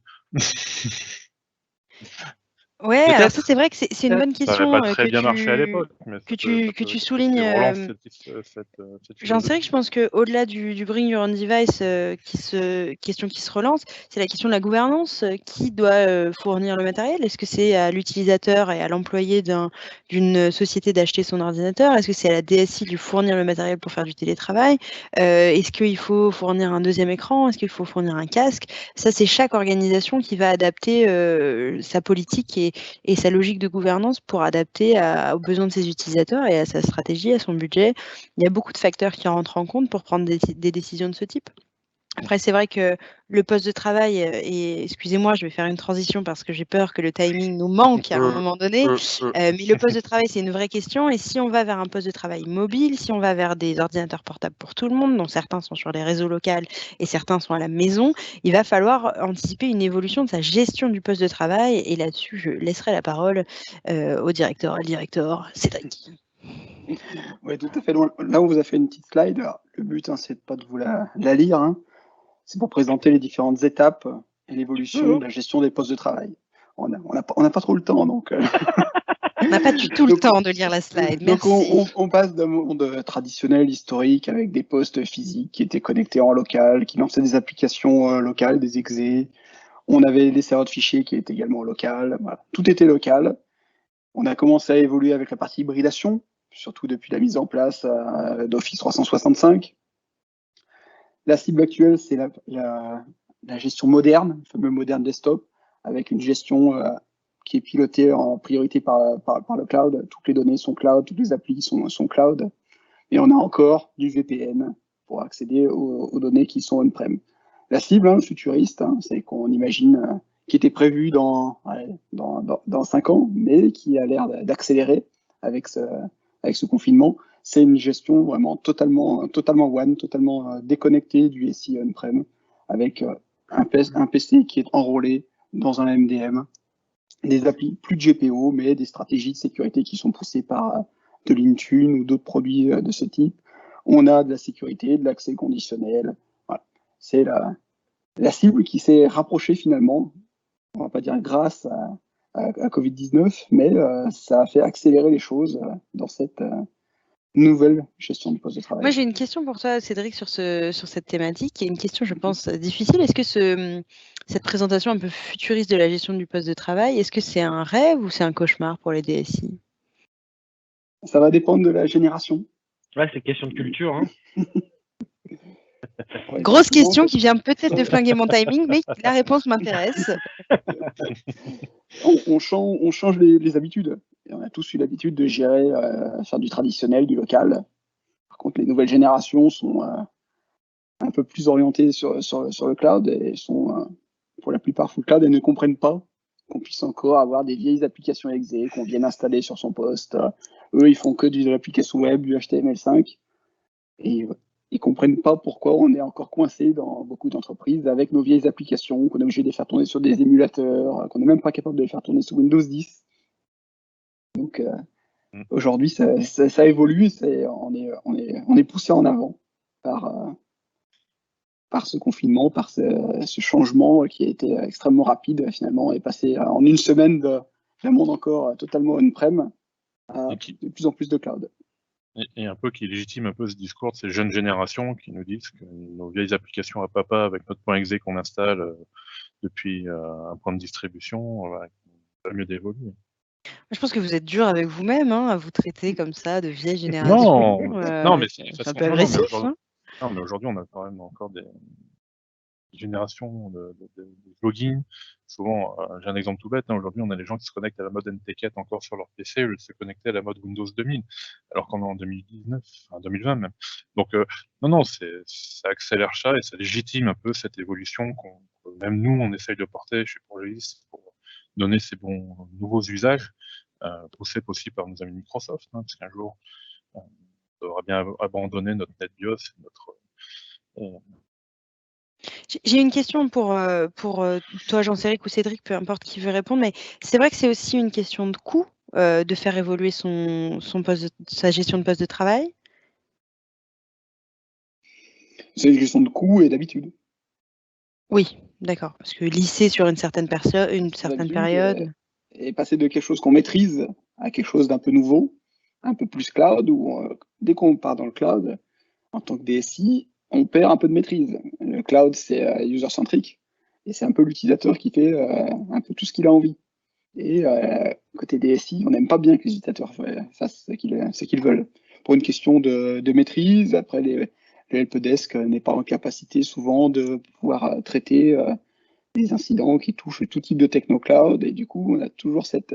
S1: Ouais, alors ça c'est vrai que c'est une bonne question.
S4: Ça n'avait pas très bien marché à l'époque.
S1: Que tu soulignes. J'en sais que je pense qu'au-delà du Bring Your Own Device, question qui se relance, c'est la question de la gouvernance. Qui doit fournir le matériel? Est-ce que c'est à l'utilisateur et à l'employé d'une société d'acheter son ordinateur? Est-ce que c'est à la DSI de lui fournir le matériel pour faire du télétravail? Est-ce qu'il faut fournir un deuxième écran? Est-ce qu'il faut fournir un casque? Ça, c'est chaque organisation qui va adapter sa politique et sa logique de gouvernance pour adapter aux besoins de ses utilisateurs et à sa stratégie, à son budget. Il y a beaucoup de facteurs qui rentrent en compte pour prendre des décisions de ce type. Après, c'est vrai que le poste de travail, et excusez-moi, je vais faire une transition parce que j'ai peur que le timing nous manque à un moment donné, mais le poste de travail, c'est une vraie question. Et si on va vers un poste de travail mobile, si on va vers des ordinateurs portables pour tout le monde, dont certains sont sur les réseaux locaux et certains sont à la maison, il va falloir anticiper une évolution de sa gestion du poste de travail. Et là-dessus, je laisserai la parole au directeur, Cédric.
S2: Oui, tout à fait. Là, on vous a fait une petite slide. Alors, le but, hein, c'est pas de vous la lire. Hein. C'est pour présenter les différentes étapes et l'évolution de la gestion des postes de travail. On n'a pas trop le temps, donc.
S1: On n'a pas du tout le temps de lire la slide.
S2: Donc
S1: Merci.
S2: on passe d'un monde traditionnel, historique, avec des postes physiques qui étaient connectés en local, qui lançaient des applications locales, des exés. On avait des serveurs de fichiers qui étaient également local. Voilà. Tout était local. On a commencé à évoluer avec la partie hybridation, surtout depuis la mise en place d'Office 365. La cible actuelle, c'est la gestion moderne, le fameux moderne desktop, avec une gestion qui est pilotée en priorité par le cloud. Toutes les données sont cloud, toutes les applis sont cloud. Et on a encore du VPN pour accéder aux données qui sont on-prem. La cible futuriste, c'est qu'on imagine qui était prévu dans 5 ans, mais qui a l'air d'accélérer avec ce confinement. C'est une gestion vraiment totalement one, totalement déconnectée du SI on-prem, avec un PC qui est enrôlé dans un MDM, des applis, plus de GPO, mais des stratégies de sécurité qui sont poussées par de l'Intune ou d'autres produits de ce type. On a de la sécurité, de l'accès conditionnel. Voilà. C'est la cible qui s'est rapprochée finalement, on va pas dire grâce à Covid-19, mais ça a fait accélérer les choses dans cette nouvelle gestion du poste de travail.
S1: Moi, j'ai une question pour toi, Cédric, sur cette thématique. Et une question, je pense, difficile. Est-ce que cette présentation un peu futuriste de la gestion du poste de travail, est-ce que c'est un rêve ou c'est un cauchemar pour les DSI?
S2: Ça va dépendre de la génération.
S3: Ouais, c'est question de culture. Hein.
S2: Ouais,
S1: Grosse question qui vient peut-être de flinguer mon timing, mais la réponse m'intéresse.
S2: On change les habitudes. Et on a tous eu l'habitude de gérer, faire du traditionnel, du local. Par contre, les nouvelles générations sont un peu plus orientées sur le cloud et sont pour la plupart full cloud et ne comprennent pas qu'on puisse encore avoir des vieilles applications exé qu'on vienne installer sur son poste. Eux, ils font que de l'application web, du HTML5. Et ils comprennent pas pourquoi on est encore coincé dans beaucoup d'entreprises avec nos vieilles applications, qu'on est obligé de les faire tourner sur des émulateurs, qu'on n'est même pas capable de les faire tourner sur Windows 10. Donc aujourd'hui, ça évolue, on est poussé en avant par ce confinement, par ce changement qui a été extrêmement rapide finalement, et passé en une semaine d'un monde encore totalement on-prem à de plus en plus de cloud.
S4: Et un peu qui légitime un peu ce discours de ces jeunes générations qui nous disent que nos vieilles applications à papa avec notre point .exe qu'on installe depuis un point de distribution va mieux d'évoluer.
S1: Je pense que vous êtes dur avec vous-même, à vous traiter comme ça de vieille génération.
S4: Non, mais
S1: c'est un peu agressif.
S4: Non, mais aujourd'hui, on a quand même encore des générations de login. Souvent, j'ai un exemple tout bête, aujourd'hui, on a des gens qui se connectent à la mode NT4 encore sur leur PC, au lieu de se connecter à la mode Windows 2000, alors qu'on est en 2019, enfin 2020 même. Donc, non, ça accélère ça et ça légitime un peu cette évolution que même nous, on essaye de porter chez Progis pour donner ces bons nouveaux usages, poussés aussi par nos amis Microsoft, parce qu'un jour, on devra bien abandonner notre NetBIOS et notre
S1: J'ai une question pour toi, Jean-Cédric ou Cédric, peu importe qui veut répondre, mais c'est vrai que c'est aussi une question de coût de faire évoluer sa gestion de poste de travail?
S2: C'est une question de coût et d'habitude.
S1: Oui, d'accord, parce que lisser sur une certaine période.
S2: Et passer de quelque chose qu'on maîtrise à quelque chose d'un peu nouveau, un peu plus cloud, où dès qu'on part dans le cloud, en tant que DSI, on perd un peu de maîtrise. Le cloud, c'est user-centric, et c'est un peu l'utilisateur qui fait un peu tout ce qu'il a envie. Et côté DSI, on n'aime pas bien que les utilisateurs fassent ce qu'ils veulent. Pour une question de maîtrise, après, le helpdesk n'est pas en capacité souvent de pouvoir traiter des incidents qui touchent tout type de techno-cloud, et du coup, on a toujours cette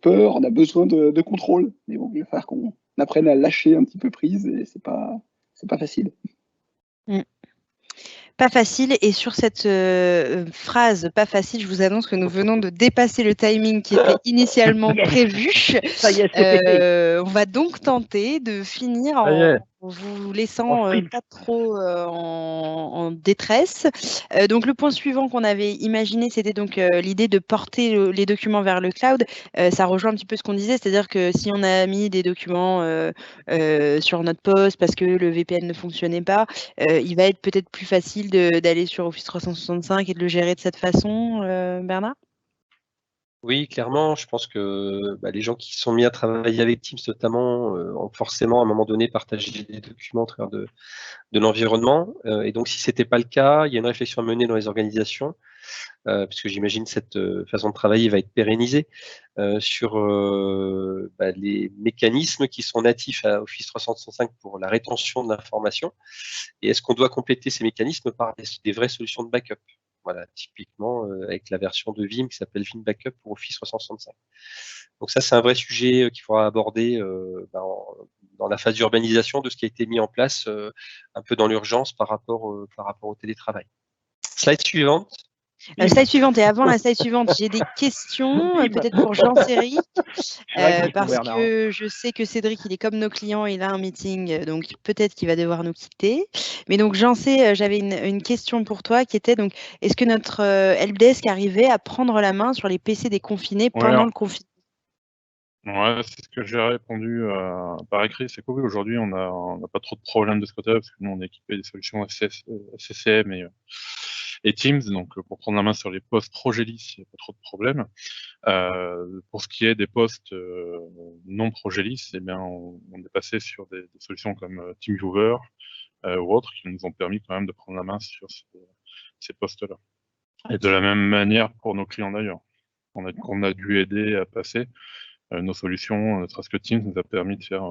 S2: peur, on a besoin de contrôle. Mais bon, il va falloir qu'on apprenne à lâcher un petit peu prise, et c'est pas facile.
S1: Pas facile. Et sur cette phrase pas facile, je vous annonce que nous venons de dépasser le timing qui était initialement prévu.
S3: Ça y est, c'est pété.
S1: On va donc tenter de finir
S3: Ça y est.
S1: en vous
S3: En
S1: laissant
S3: sprint.
S1: pas trop en détresse. Donc le point suivant qu'on avait imaginé, c'était donc l'idée de porter les documents vers le cloud. Ça rejoint un petit peu ce qu'on disait, c'est-à-dire que si on a mis des documents sur notre poste parce que le VPN ne fonctionnait pas, il va être peut-être plus facile d'aller sur Office 365 et de le gérer de cette façon, Bernard?
S5: Oui, clairement, je pense que les gens qui sont mis à travailler avec Teams notamment ont forcément à un moment donné partagé des documents au travers de l'environnement. Et donc si c'était pas le cas, il y a une réflexion à mener dans les organisations, puisque j'imagine cette façon de travailler va être pérennisée sur les mécanismes qui sont natifs à Office 365 pour la rétention de l'information. Et est-ce qu'on doit compléter ces mécanismes par des vraies solutions de backup? Voilà, typiquement avec la version de Vim qui s'appelle Vim Backup pour Office 365. Donc ça, c'est un vrai sujet qu'il faudra aborder dans la phase d'urbanisation de ce qui a été mis en place un peu dans l'urgence par rapport au télétravail. Slide suivante.
S1: Slide suivante. Et avant la slide suivante, j'ai des questions, peut-être pour Jean-Céric, parce que je sais que Cédric, il est comme nos clients, il a un meeting, donc peut-être qu'il va devoir nous quitter. Mais donc, j'avais une question pour toi qui était donc, est-ce que notre helpdesk arrivait à prendre la main sur les PC des confinés pendant le confinement?
S4: Ouais, c'est ce que j'ai répondu par écrit. C'est que oui, aujourd'hui, on n'a pas trop de problèmes de ce côté-là, parce que nous, on est équipé des solutions SCCM et Teams, donc pour prendre la main sur les postes Progelis, il n'y a pas trop de problèmes. Pour ce qui est des postes non Progelis, eh bien, on est passé sur des solutions comme TeamViewer ou autres, qui nous ont permis quand même de prendre la main sur ces postes-là. Et de la même manière pour nos clients d'ailleurs, qu'on a dû aider à passer. Nos solutions, ne serait-ce que Teams, nous a permis de faire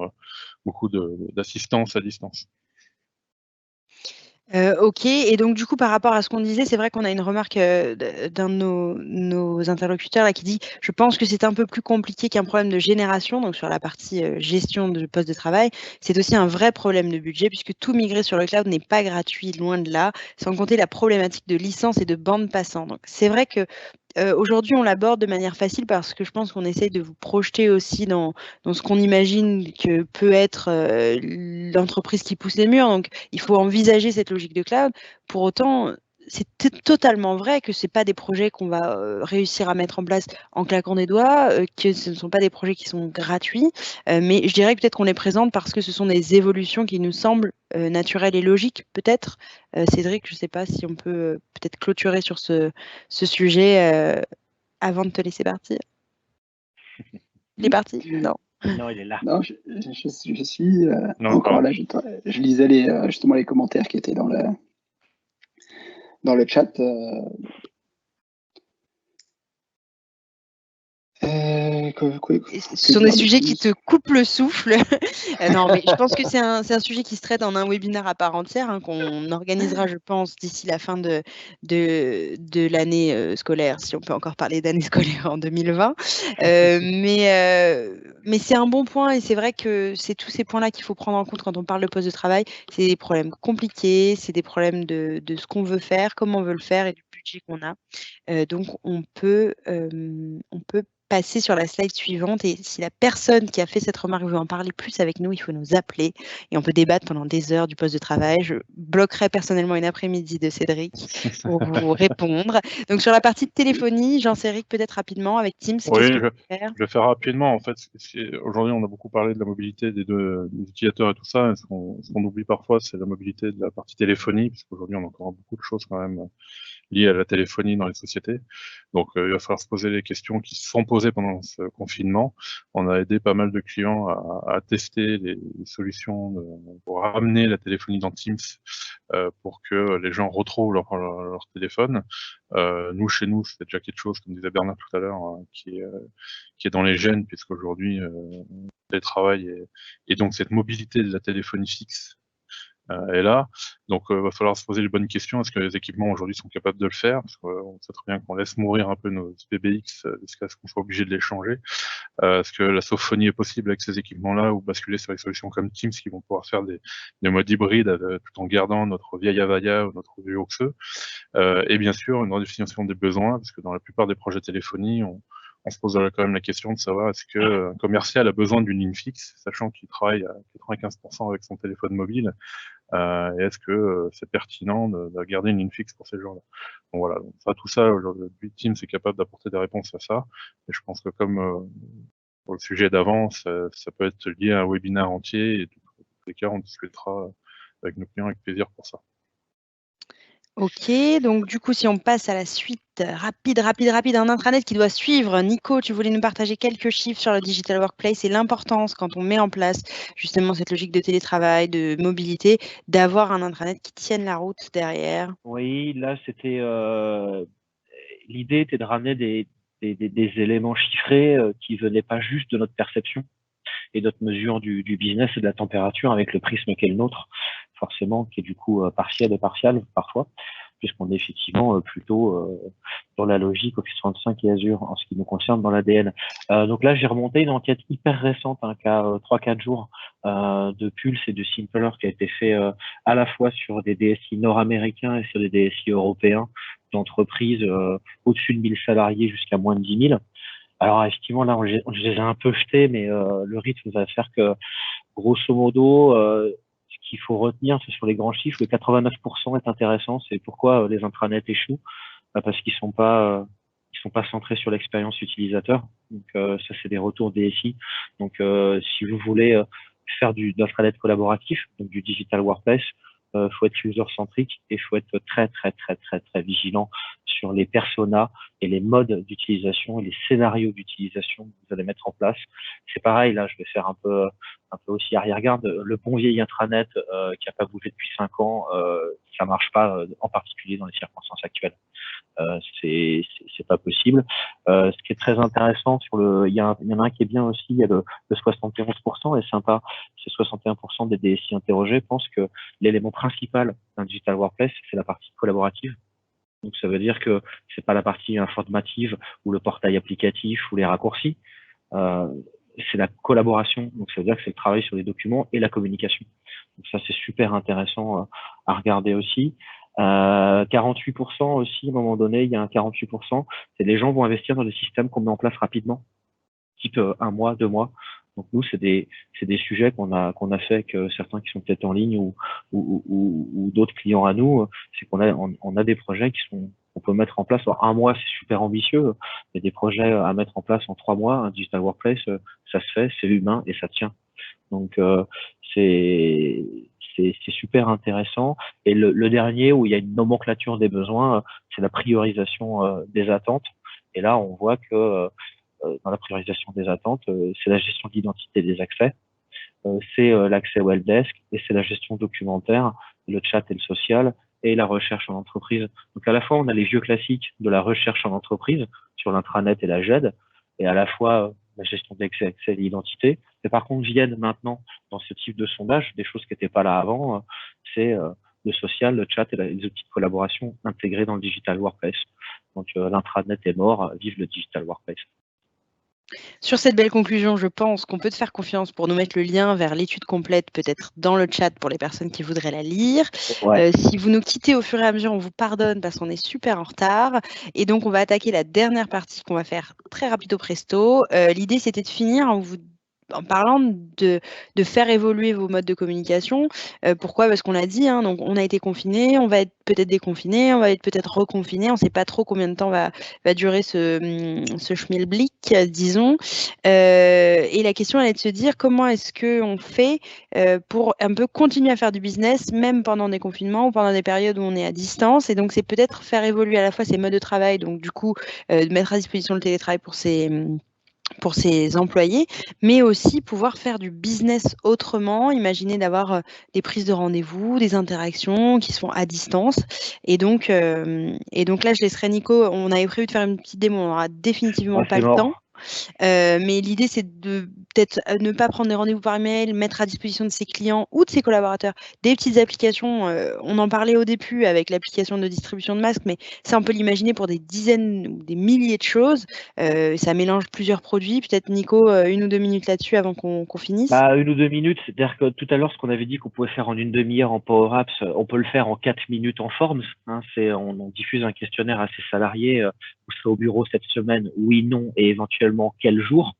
S4: beaucoup d'assistance à distance.
S1: OK. Et donc du coup, par rapport à ce qu'on disait, c'est vrai qu'on a une remarque d'un de nos interlocuteurs là qui dit: «Je pense que c'est un peu plus compliqué qu'un problème de génération», donc sur la partie gestion de poste de travail. C'est aussi un vrai problème de budget puisque tout migrer sur le cloud n'est pas gratuit, loin de là, sans compter la problématique de licence et de bande passante. Donc c'est vrai que aujourd'hui, on l'aborde de manière facile parce que je pense qu'on essaye de vous projeter aussi dans ce qu'on imagine que peut être l'entreprise qui pousse les murs. Donc, il faut envisager cette logique de cloud. Pour autant, c'est totalement vrai que ce pas des projets qu'on va réussir à mettre en place en claquant des doigts, que ce ne sont pas des projets qui sont gratuits. Mais je dirais peut-être qu'on les présente parce que ce sont des évolutions qui nous semblent naturelles et logiques, peut-être. Cédric, je ne sais pas si on peut peut-être clôturer sur ce sujet avant de te laisser partir. Il est parti? Non.
S3: Non, il est là.
S2: Non, je suis encore là. Je lisais justement les commentaires qui étaient dans le chat.
S1: Ce sont des sujets qui te coupent le souffle. Non, mais je pense que c'est un sujet qui se traite en un webinaire à part entière, hein, qu'on organisera, je pense, d'ici la fin de l'année scolaire, si on peut encore parler d'année scolaire en 2020. Mais c'est un bon point et c'est vrai que c'est tous ces points-là qu'il faut prendre en compte quand on parle de poste de travail. C'est des problèmes compliqués, c'est des problèmes de ce qu'on veut faire, comment on veut le faire et du budget qu'on a. Donc on peut passer sur la slide suivante et si la personne qui a fait cette remarque veut en parler plus avec nous, il faut nous appeler et on peut débattre pendant des heures du poste de travail. Je bloquerai personnellement une après-midi de Cédric pour vous répondre. Donc sur la partie de téléphonie, Jean-Céric, peut-être rapidement avec Teams.
S4: Oui, je vais faire rapidement. En fait, aujourd'hui, on a beaucoup parlé de la mobilité des utilisateurs et tout ça. Et ce qu'on oublie parfois, c'est la mobilité de la partie téléphonie, parce qu'aujourd'hui, on a encore beaucoup de choses quand même liées à la téléphonie dans les sociétés. Donc, il va falloir se poser les questions qui se sont posées pendant ce confinement. On a aidé pas mal de clients à tester les solutions pour ramener la téléphonie dans Teams pour que les gens retrouvent leur téléphone. Nous, chez nous, c'est déjà quelque chose, comme disait Bernard tout à l'heure, hein, qui est dans les gènes, puisqu'aujourd'hui, le télétravail et donc cette mobilité de la téléphonie fixe est là. Donc, il va falloir se poser les bonnes questions. Est-ce que les équipements aujourd'hui sont capables de le faire? Parce qu'on sait très bien qu'on laisse mourir un peu nos PBX jusqu'à ce qu'on soit obligé de les changer. Est-ce que la sophonie est possible avec ces équipements-là ou basculer sur des solutions comme Teams qui vont pouvoir faire des modes hybrides tout en gardant notre vieille Avaya ou notre vieux Oxeux. Et bien sûr, une redéfinition des besoins, parce que dans la plupart des projets téléphonie, on se pose quand même la question de savoir est-ce que un commercial a besoin d'une ligne fixe, sachant qu'il travaille à 95% avec son téléphone mobile, et est-ce que c'est pertinent de garder une ligne fixe pour ces gens-là. Donc voilà, donc tout ça, aujourd'hui, Teams est capable d'apporter des réponses à ça, et je pense que comme pour le sujet d'avant, ça peut être lié à un webinaire entier, et dans tous les cas, on discutera avec nos clients avec plaisir pour ça.
S1: Ok, donc du coup, si on passe à la suite rapide, un intranet qui doit suivre. Nico, tu voulais nous partager quelques chiffres sur le Digital Workplace et l'importance, quand on met en place justement cette logique de télétravail, de mobilité, d'avoir un intranet qui tienne la route derrière.
S3: Oui, là, c'était l'idée était de ramener des éléments chiffrés qui venaient pas juste de notre perception et notre mesure du business et de la température avec le prisme qui est le nôtre, forcément, qui est du coup partiel et partial parfois, puisqu'on est effectivement plutôt dans la logique Office 365 et Azure en ce qui nous concerne dans l'ADN. Donc là, j'ai remonté une enquête hyper récente, qui a 3-4 jours, de Pulse et de Simpler, qui a été fait à la fois sur des DSI nord-américains et sur des DSI européens d'entreprises au-dessus de 1000 salariés jusqu'à moins de 10 000. Alors effectivement, là, je les ai un peu jetés, mais le rythme va faire que, grosso modo, ce qu'il faut retenir, c'est sur les grands chiffres, le 89% est intéressant. C'est pourquoi les intranets échouent, parce qu'ils sont pas centrés sur l'expérience utilisateur. Donc ça, c'est des retours DSI. Donc si vous voulez faire d'intranet collaboratif, donc du digital workplace, faut être user-centrique et faut être très vigilant sur les personas et les modes d'utilisation et les scénarios d'utilisation que vous allez mettre en place. C'est pareil, là, je vais faire un peu aussi arrière-garde. Le bon vieil intranet qui a pas bougé depuis 5 ans, ça marche pas, en particulier dans les circonstances actuelles. C'est pas possible. Ce qui est très intéressant il y en a un qui est bien aussi, il y a le 71% est sympa. C'est 61% des DSI interrogés pensent que l'élément principal d'un digital workplace, c'est la partie collaborative. Donc ça veut dire que c'est pas la partie informative ou le portail applicatif ou les raccourcis. C'est la collaboration. Donc ça veut dire que c'est le travail sur les documents et la communication. Donc ça, c'est super intéressant à regarder aussi. 48% aussi, à un moment donné, il y a un 48%, c'est les gens vont investir dans des systèmes qu'on met en place rapidement, type 1 mois, 2 mois. Donc nous, c'est des sujets qu'on a fait avec certains qui sont peut-être en ligne ou d'autres clients à nous. C'est qu'on a des projets qu'on peut mettre en place. Alors, 1 mois, c'est super ambitieux, mais des projets à mettre en place en 3 mois, un digital workplace, ça se fait, c'est humain et ça tient. Donc c'est super intéressant. Et le dernier où il y a une nomenclature des besoins, c'est la priorisation des attentes. Et là, on voit que dans la priorisation des attentes, c'est la gestion de l'identité des accès, c'est l'accès au helpdesk et c'est la gestion documentaire, le chat et le social et la recherche en entreprise. Donc à la fois, on a les vieux classiques de la recherche en entreprise sur l'intranet et la GED, et à la fois la gestion d'accès et l'identité. Mais par contre, viennent maintenant dans ce type de sondage des choses qui n'étaient pas là avant, c'est le social, le chat et les outils de collaboration intégrés dans le digital workplace. Donc l'intranet est mort, vive le digital workplace.
S1: Sur cette belle conclusion, je pense qu'on peut te faire confiance pour nous mettre le lien vers l'étude complète, peut-être dans le chat pour les personnes qui voudraient la lire.
S3: Ouais.
S1: Si vous nous quittez au fur et à mesure, on vous pardonne parce qu'on est super en retard. Et donc, on va attaquer la dernière partie qu'on va faire très rapido presto. L'idée, c'était de finir en parlant de faire évoluer vos modes de communication. Pourquoi ? Parce qu'on l'a dit, donc on a été confinés, on va être peut-être déconfinés, on va être peut-être reconfinés, on ne sait pas trop combien de temps va durer ce schmilblick, disons. Et la question, elle est de se dire comment est-ce qu'on fait pour un peu continuer à faire du business, même pendant des confinements ou pendant des périodes où on est à distance. Et donc, c'est peut-être faire évoluer à la fois ces modes de travail, donc du coup, de mettre à disposition le télétravail pour ses employés, mais aussi pouvoir faire du business autrement, imaginer d'avoir des prises de rendez-vous, des interactions qui sont à distance. Et donc là, je laisserai Nico, on avait prévu de faire une petite démo, on n'aura définitivement pas le temps. Mais l'idée, c'est de peut-être ne pas prendre des rendez-vous par email, mettre à disposition de ses clients ou de ses collaborateurs des petites applications. On en parlait au début avec l'application de distribution de masques, mais ça, on peut l'imaginer pour des dizaines ou des milliers de choses. Ça mélange plusieurs produits. Peut-être, Nico, 1 ou 2 minutes là-dessus avant qu'on finisse.
S3: 1 ou 2 minutes, c'est-à-dire que tout à l'heure, ce qu'on avait dit qu'on pouvait faire en 1 demi-heure en Power Apps, on peut le faire en 4 minutes en Forms. Hein, on diffuse un questionnaire à ses salariés. Vous serez au bureau cette semaine, oui, non, et éventuellement quel jour.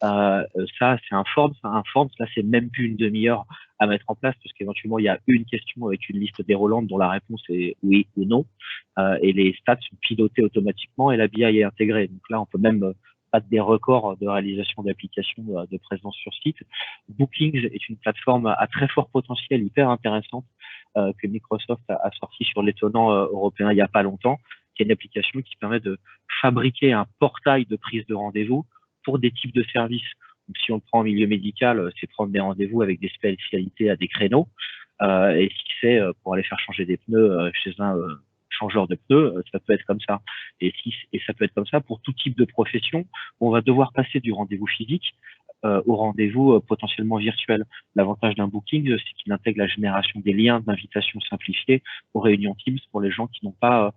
S3: Ça, c'est un Forms. Un Forms, là, c'est même plus 1 demi-heure à mettre en place, parce qu'éventuellement, il y a une question avec une liste déroulante dont la réponse est oui ou non. Et les stats sont pilotées automatiquement et la BI est intégrée. Donc là, on peut même battre des records de réalisation d'applications de présence sur site. Bookings est une plateforme à très fort potentiel, hyper intéressante, que Microsoft a sorti sur l'étonnant européen il n'y a pas longtemps, qui est une application qui permet de fabriquer un portail de prise de rendez-vous pour des types de services. Donc, si on le prend en milieu médical, c'est prendre des rendez-vous avec des spécialités à des créneaux. Et si c'est pour aller faire changer des pneus chez un changeur de pneus, ça peut être comme ça. Et ça peut être comme ça pour tout type de profession où on va devoir passer du rendez-vous physique au rendez-vous potentiellement virtuel. L'avantage d'un booking, c'est qu'il intègre la génération des liens d'invitation simplifiés aux réunions Teams pour les gens qui n'ont pas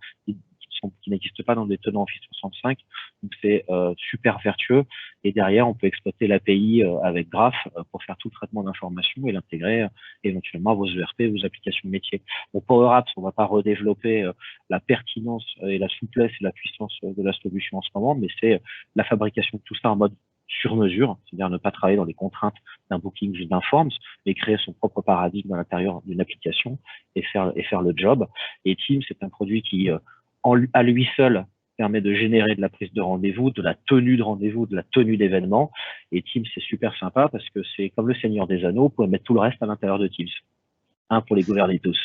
S3: qui n'existent pas dans des tenants Office 365. Donc c'est super vertueux. Et derrière, on peut exploiter l'API avec Graph pour faire tout le traitement d'informations et l'intégrer éventuellement à vos ERP, vos applications métiers. Au Power Apps, on va pas redévelopper la pertinence et la souplesse et la puissance de la solution en ce moment, mais c'est la fabrication de tout ça en mode sur mesure, c'est-à-dire ne pas travailler dans les contraintes d'un booking ou d'un Forms, mais créer son propre paradigme à l'intérieur d'une application et faire le job. Et Teams, c'est un produit qui à lui seul permet de générer de la prise de rendez-vous, de la tenue de rendez-vous, de la tenue d'événements. Et Teams, c'est super sympa parce que c'est comme le Seigneur des Anneaux, vous pouvez mettre tout le reste à l'intérieur de Teams. Pour les gouverner tous.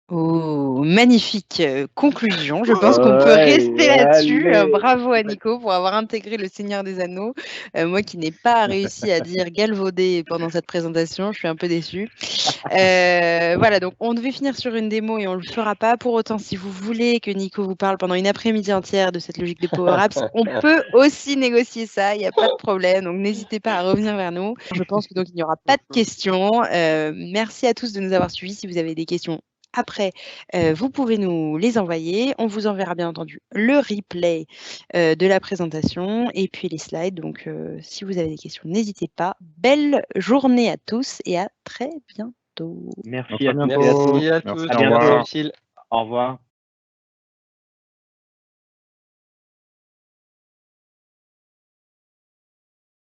S1: Oh, magnifique conclusion. Je pense qu'on peut rester là-dessus. Bravo à Nico pour avoir intégré le Seigneur des Anneaux. Moi qui n'ai pas réussi à dire galvaudé pendant cette présentation, je suis un peu déçue. Voilà, donc on devait finir sur une démo et on ne le fera pas. Pour autant, si vous voulez que Nico vous parle pendant une après-midi entière de cette logique des Power Apps, on peut aussi négocier ça, il n'y a pas de problème. Donc n'hésitez pas à revenir vers nous. Je pense que donc il n'y aura pas de questions. Merci à tous de nous avoir suivis. Si vous avez des questions après, vous pouvez nous les envoyer. On vous enverra bien entendu le replay de la présentation et puis les slides. Donc, si vous avez des questions, n'hésitez pas. Belle journée à tous et à très bientôt.
S3: Merci à tous.
S5: Merci à tous.
S3: À bientôt. Au revoir.